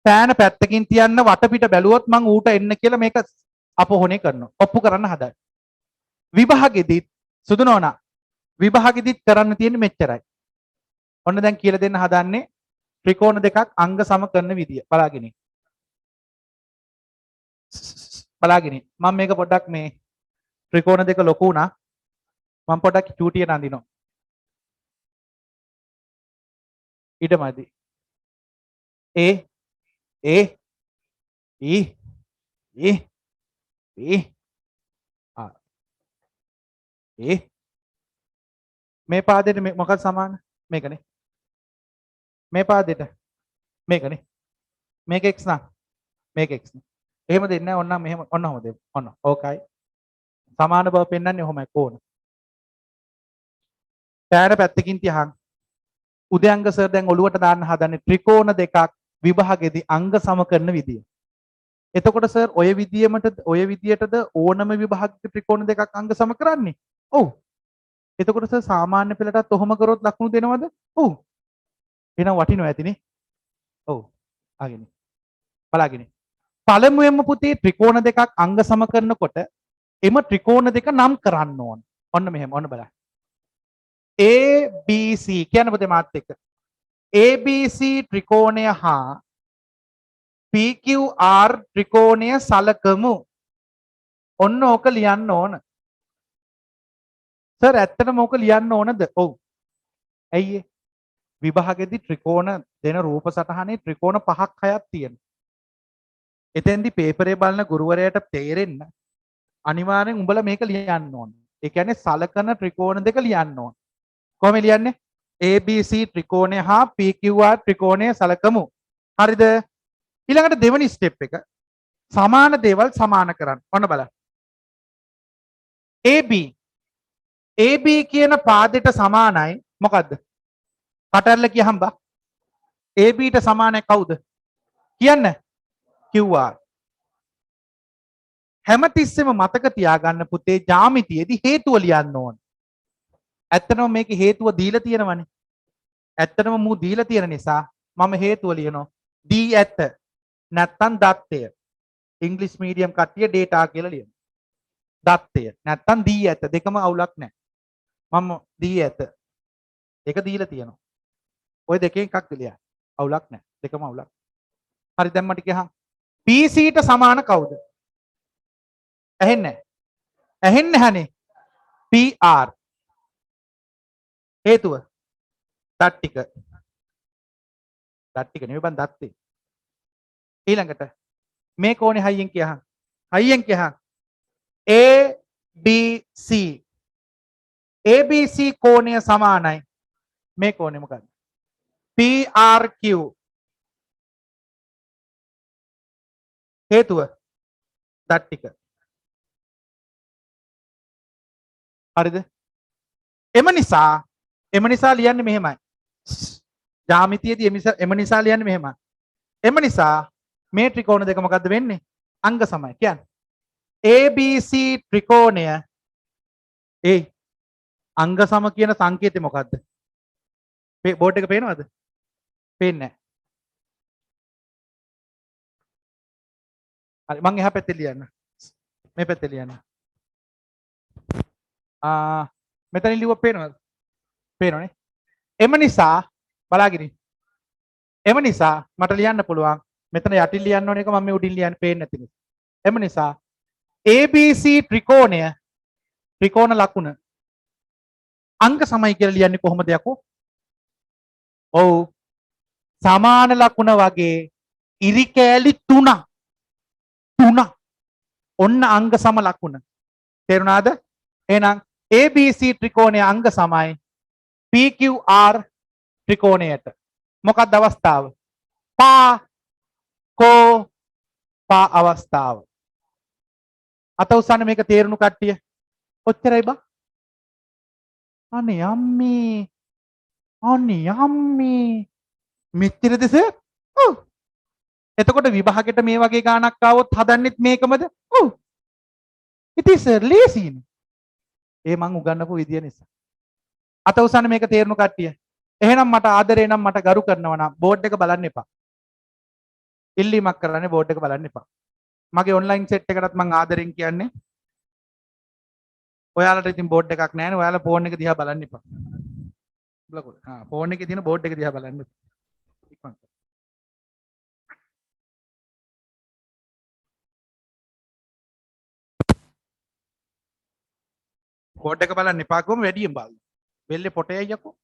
පෑන පැත්තකින් තියන්න වටපිට බැලුවොත් මං ඌට එන්න කියලා මේක අපහොනේ කරනවා. ඔප්පු කරන්න හදයි. විභාගෙදිත් සුදු නෝනා විභාගෙදිත් කරන්න තියෙන්නේ මෙච්චරයි. ඔන්න දැන් කියලා දෙන්න හදන්නේ ත්‍රිකෝණ දෙකක් අංග සම කරන විදිය. බලාගෙන ඉන්න. බලාගෙන ඉන්න. මම මේක පොඩ්ඩක් මේ ත්‍රිකෝණ දෙක ලොකු වුණා. මම පොඩ්ඩක් චූටියට අඳිනවා. ඊටමදි. ඒ ඒ ඊ ඊ ඊ ආ ඒ මේ පාදෙට මොකක්ද සමාන? මේකනේ. මේ පාදෙට මේකනේ. මේක x නා. මේක x නේ. එහෙම දෙන්නේ නැහැ. ඔන්න මෙහෙම ඔන්නම දෙන්න. ඔන්න. ඕකයි. සමාන බව පෙන්වන්නේ ඔහොමයි කෝණ. පෑන පැත්තකින් තියහන්. උදයංග සර් දැන් ඔලුවට දාන්න හදන්නේ ත්‍රිකෝණ දෙකක් විභාගෙදී අංග සම කරන විදිය. එතකොට සර් ඔය විදියටද ඕනම විභාගික ත්‍රිකෝණ දෙකක් අංග සම කරන්නේ? ඔව්. එතකොට සර් සාමාන්‍ය පෙළටත් ඔහොම කරොත් ලකුණු දෙනවද? ඔව්. එහෙනම් වටිනවා ඇතිනේ. ඔව්. ආගෙන. බලාගෙන. පළමුවෙන්ම පුතේ ත්‍රිකෝණ දෙකක් අංග සම කරනකොට එම ත්‍රිකෝණ දෙක නම් කරන්න ඕන. ඔන්න මෙහෙම ඔන්න බලන්න. ABC කියන පුතේ මාත් එක්ක. ABC ත්‍රිකෝණය හා PQR ත්‍රිකෝණය සලකමු. ඔන්න ඕක ලියන්න ඕන. සර් ඇත්තටම ඕක ලියන්න ඕනද? ඔව්. ඇයි විභාගෙදි ත්‍රිකෝණ දෙන රූප සටහනේ ත්‍රිකෝණ 5ක් 6ක් තියෙනවා. එතෙන්දි පේපරේ බලන ගුරුවරයාට තේරෙන්න අනිවාර්යෙන් උඹලා මේක ලියන්න ඕන. ඒ කියන්නේ සලකන ත්‍රිකෝණ දෙක ලියන්න ඕන. කොහොම ලියන්නේ? ABC ත්‍රිකෝණය හා PQR ත්‍රිකෝණය සලකමු. හරිද? ඊළඟට දෙවෙනි ස්ටෙප් එක සමාන දේවල් සමාන කරන්න. ඔන්න බලන්න. AB කියන පාදෙට සමානයි මොකද්ද? කටරල කියහම් බා. ABට සමානයි කවුද? කියන්න. QR. හැමතිස්සෙම මතක තියාගන්න පුතේ ජ්‍යාමිතියේදී හේතුව ලියන්න ඕන. ඇත්තටම මේකේ හේතුව දීලා තියෙනවනේ. ඇත්තටම මූ දීලා තියෙන නිසා මම හේතුව ලියනවා. දී ඇත නැත්තම් දත්තය. ඉංග්‍රීසි මීඩියම් කට්ටිය ඩේටා කියලා ලියනවා. දත්තය නැත්තම් දී ඇත දෙකම අවුලක් නැහැ. මම දී ඇත. ඒක දීලා තියෙනවා. ওই දෙකෙන් එකක් ලියන්න. අවුලක් නැහැ. දෙකම අවුලක්. හරි දැන් මට කියහන්. PC ට සමාන කවුද? ඇහෙන්නේ නැහැ. ඇහෙන්නේ නැහනේ. PR. හේතුව දත් ටික. දත් ටික නෙවෙයි බං දත්තේ. ඊළඟට මේ කෝණේ හයියෙන් කියහන්. හයියෙන් කියහන්. ABC. ABC කෝණය සමානයි. මේ කෝණය මොකක්ද? PRQ. හේතුව දත් ටික. හරිද? එම නිසා ලියන්නේ මෙහෙමයි. ජ්‍යාමිතියේදී එම නිසා ලියන්නේ මෙහෙමයි. එම නිසා මේ ත්‍රිකෝණ දෙක මොකද්ද වෙන්නේ? අංග සමයි. කියන්නේ ABC ත්‍රිකෝණය අංග සම කියන සංකේතය මොකද්ද? බෝඩ් එක පේනවද? පේන්නේ නැහැ. හරි මම එහා පැත්තේ ලියන්න. මේ පැත්තේ ලියන්න. මෙතනින් ලිව්ව පේනවද? පේනවනේ. එම නිසා බලාගෙන. එම නිසා මට ලියන්න පුළුවන්. මෙතන යටින් ලියන්න ඕන එක මම මේ උඩින් ලියන්න පේන්නේ නැති නිසා. එම නිසා ABC ත්‍රිකෝණය ත්‍රිකෝණ ලකුණ අංග සමයි කියලා ලියන්නේ කොහොමද යකෝ? ඔව්. සමාන ලකුණ වගේ ඉරි කෑලි 3. ඔන්න අංග සම ලකුණ. තේරුණාද? එහෙනම් ABC ත්‍රිකෝණය අංග සමයි PQR ත්‍රිකෝණයට. මොකක්ද අවස්ථාව? පා අවස්ථාව. අත උස්සන්න මේක තේරුණු කට්ටිය. ඔච්චරයි බා. අනේ යම්මේ. මෙච්චරද සර්? ඔව්. එතකොට විභාගෙට මේ වගේ ගාණක් ආවොත් හදන්නෙත් මේකමද? ඔව්. ඉතින් සර් ලේසියිනේ. ඒ මං උගන්වපු විදිය නිසා. අත උස්සන්න මේක තේරුණු කට්ටිය. එහෙනම් මට ආදරේ නම් මට ගරු කරනවා නම් බෝඩ් එක බලන්න එපා. ඉල්ලීමක් කරන්නේ බෝඩ් එක බලන්න එපා. මගේ ඔන්ලයින් සෙට් එකටත් මම ආදරෙන් කියන්නේ ඔයාලට ඉතින් බෝඩ් එකක් නැහැ නේ. ඔයාලා ෆෝන් එක දිහා බලන්න එපා. බලකො. ෆෝන් එකේ තියෙන බෝඩ් එක දිහා බලන්න. ඉක්මන්. බෝඩ් එක බලන්න එපා කොහොම වැඩියෙන් බලන්න. බෙල්ලේ පොටේ අයියකෝ.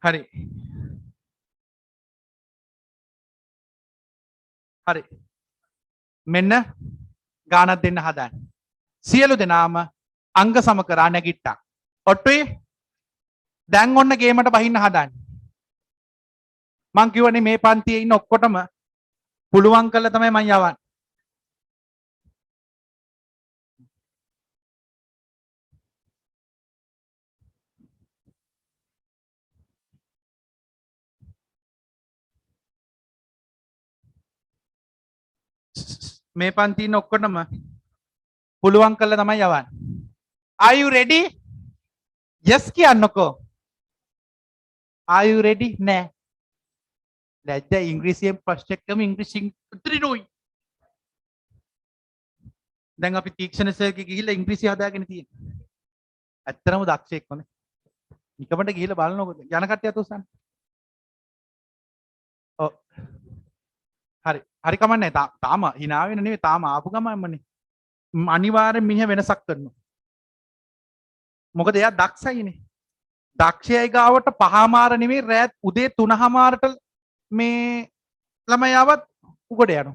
හරි. හරි. මෙන්න ගානක් දෙන්න හදන්න. සියලු දෙනාම අංග සම කරා නැගිට්ටා. ඔට්ටුයි දැන් ඔන්න ගේමට බහින්න හදන්න. මං කිව්වනේ මේ පන්තියේ ඉන්න ඔක්කොටම පුළුවන් කළා තමයි මං යවන්නේ. මේ පන්තියේ ඉන්න ඔක්කොටම පුළුවන් කළා තමයි යවන්නේ. Are you ready? Yes කියන්නකෝ. Are you ready? නෑ. ලැජ්ජා ඉංග්‍රීසියෙන් ප්‍රශ්න එක්කම ඉංග්‍රීසියෙන් උත්තරිනොයි. දැන් අපි තීක්ෂණ සර්ගේ ගිහිල්ලා ඉංග්‍රීසි හදාගෙන තියෙනවා. ඇත්තටම දක්ෂයෙක් වනේ. නිකමට ගිහිල්ලා බලනකො යන කට්ටියත් උස්සන්න. ඔව්. හරි. හරි කමන්නේ තාම hina වෙන නෙවෙයි තාම ආපු ගමන්මනේ. අනිවාර්යෙන් මිනිහ වෙනසක් කරනවා. මොකද එයා දක්ෂයිනේ. දක්ෂයයි ගාවට පහමාර නෙවෙයි රෑත් උදේ 3:00මාරට මේ ළමයි ආවත් උගඩ යනවා.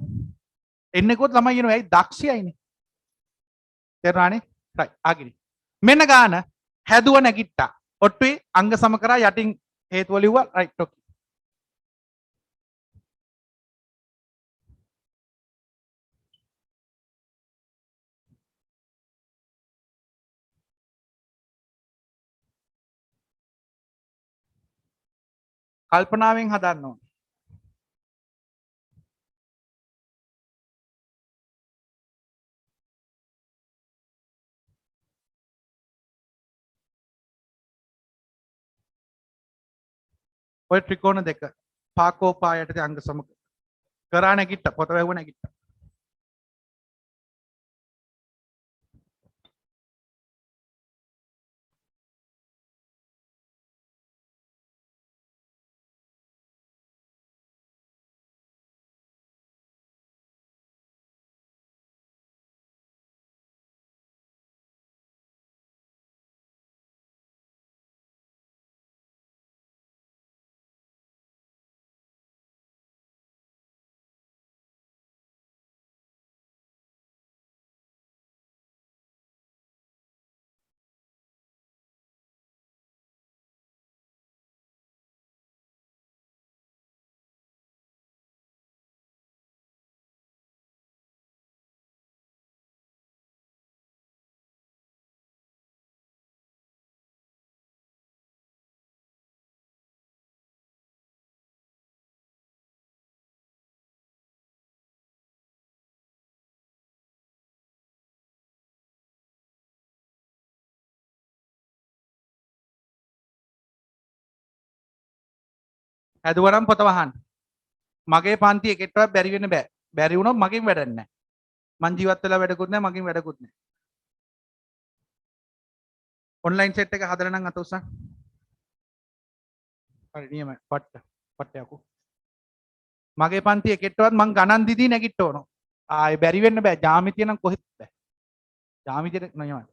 එන්නකොත් ළමයි එනවා. ඇයි දක්ෂයයිනේ. තේරුණානේ? රයිට්. ආගිරි. මෙන්න ගාන හැදුව නැගිට්ටා. ඔට්ටුයි අංග සම කරා යටින් හේතුව ලිව්වා. රයිට් ඔකේ. කල්පනාවෙන් හදන්න ඕන. ඔය ත්‍රිකෝණ දෙක පාකෝපා යටතේ අංග සම කරා නැගිට්ටා. පොත වැහුව නැගිට්ටා. හැදුවා නම් පොත වහන්න. මගේ පන්ති එකටවත් බැරි වෙන්න බෑ. බැරි වුණොත් මගෙන් වැඩක් නැහැ. මං ජීවත් වෙලා වැඩකුත් නැහැ, මගෙන් වැඩකුත් නැහැ. ඔන්ලයින් සෙට් එක හදලා නම් අත උස්සන්න. හරි නියමයි. පට්ට යකෝ. මගේ පන්ති එකටවත් මං ගණන් දිදී නැගිට ඕන. ආයේ බැරි වෙන්න බෑ. ජ්‍යාමිතිය නම් කොහෙත් බෑ. ජ්‍යාමිතියට නියමයි.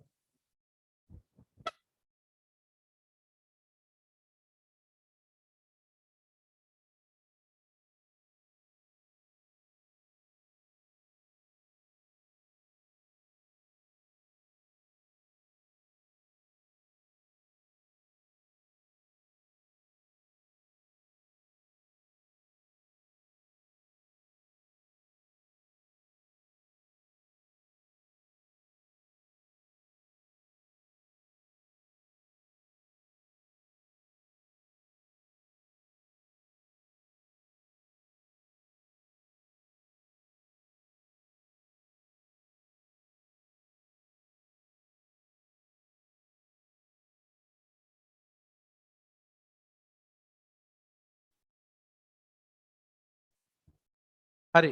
හරි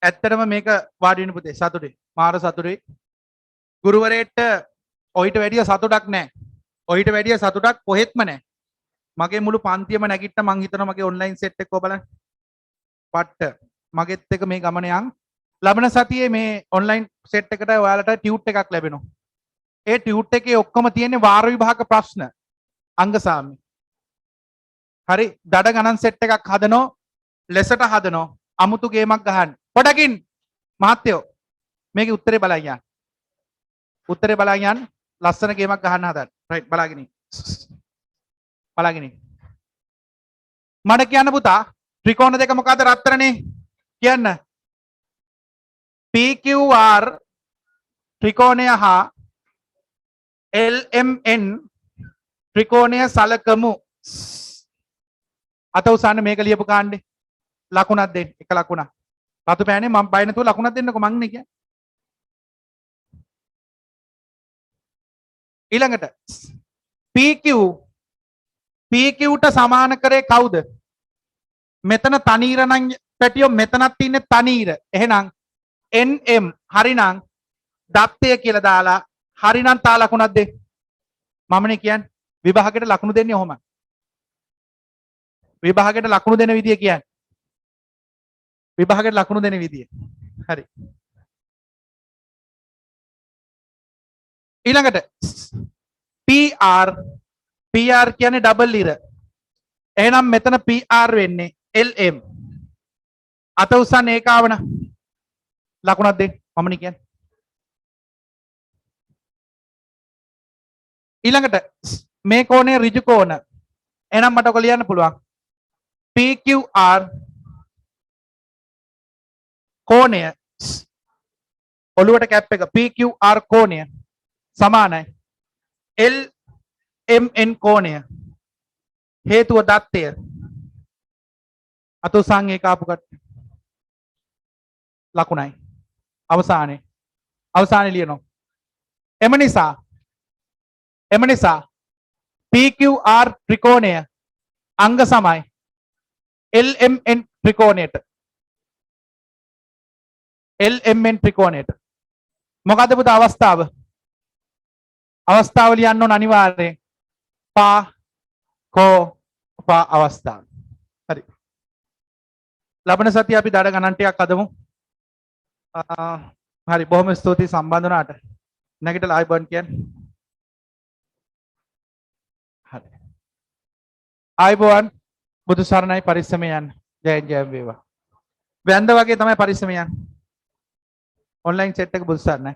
ඇත්තටම මේක වාඩි වෙන්න පුතේ සතුටුයි මාර සතුටුයි ගුරුවරයෙක්ට ඔయిత වැඩිය සතුටක් නැහැ ඔయిత වැඩිය සතුටක් කොහෙත්ම නැහැ මගේ මුළු පන්තියම නැගිට්ට මං හිතනවා මගේ ඔන්ලයින් සෙට් එක බලන්න පට්ට මගෙත් එක මේ ගමන යන් ලබන සතියේ මේ ඔන්ලයින් සෙට් එකට ඔයාලට ටියුට් එකක් ලැබෙනවා ඒ ටියුට් එකේ ඔක්කොම තියෙන්නේ වාර විභාග ප්‍රශ්න අංගසාමි හරි දඩ ගණන් සෙට් එකක් හදනෝ ලෙසට හදනෝ අමුතු ගේමක් ගහන්න පොඩකින් මහත්තයෝ මේකේ උත්තරේ බලන්න යන්න උත්තරේ බලන්න යන්න ලස්සන ගේමක් ගහන්න හදන්න රයිට් බලාගෙන මට කියන්න පුතා ත්‍රිකෝණ දෙක මොකද්ද රත්තරනේ කියන්න PQR ත්‍රිකෝණය හා LMN ත්‍රිකෝණය සලකමු අත උසන්න මේක ලියපු කාණ්ඩේ ලකුණක් දෙන්න එක ලකුණක් රතු පෑනේ මම බය නැතුව ලකුණක් දෙන්නකො මං නේ කියන්නේ ඊළඟට PQට සමාන කරේ කවුද මෙතන තනීර නම් පැටියෝ මෙතනත් ඉන්නේ තනීර එහෙනම් NM හරිනම් දත්තය කියලා දාලා හරිනම් තා ලකුණක් දෙන්න මමනේ කියන්නේ විභාගයට ලකුණු දෙන්නේ ඔහොම විභාගයට ලකුණු දෙන විදිය කියන්නේ විභාගයට ලකුණු දෙන විදිය. හරි. ඊළඟට PR කියන්නේ ඩබල් ඉර. එහෙනම් මෙතන PR වෙන්නේ LM. අත උස්සන්න ඒකාවන ලකුණක් දෙන්න. මමනේ කියන්නේ. ඊළඟට මේ කෝණය ඍජු කෝණ. එහෙනම් මට ඔක ලියන්න පුළුවන්. PQR කෝණය ඔළුවට කැප් එක PQR කෝණය සමානයි LMN කෝණය හේතුව දත්තය අත උසන් ඒක ආපු කට ලකුණයි අවසානයේ ලියනවා එම නිසා PQR ත්‍රිකෝණය අංග සමයි LMN ත්‍රිකෝණයට LMN ත්‍රිකෝණයට මොකද්ද පුත අවස්ථාව ලියන්න ඕන අනිවාර්යෙන් පා අවස්ථාව හරි ලබන සතිය අපි දඩ ගණන් ටිකක් අදමු හරි බොහොම ස්තුතියි සම්බන්ධ වුණාට නැගිටලා ආයි බන් කියන්නේ හරි ආයිබෝවන් බුදු සරණයි පරිස්සමෙන් යන්න ජය වේවා වැන්ද වගේ තමයි පරිස්සමෙන් යන්න ඔන්ලයින් සෙට් එක බුදු සරණයි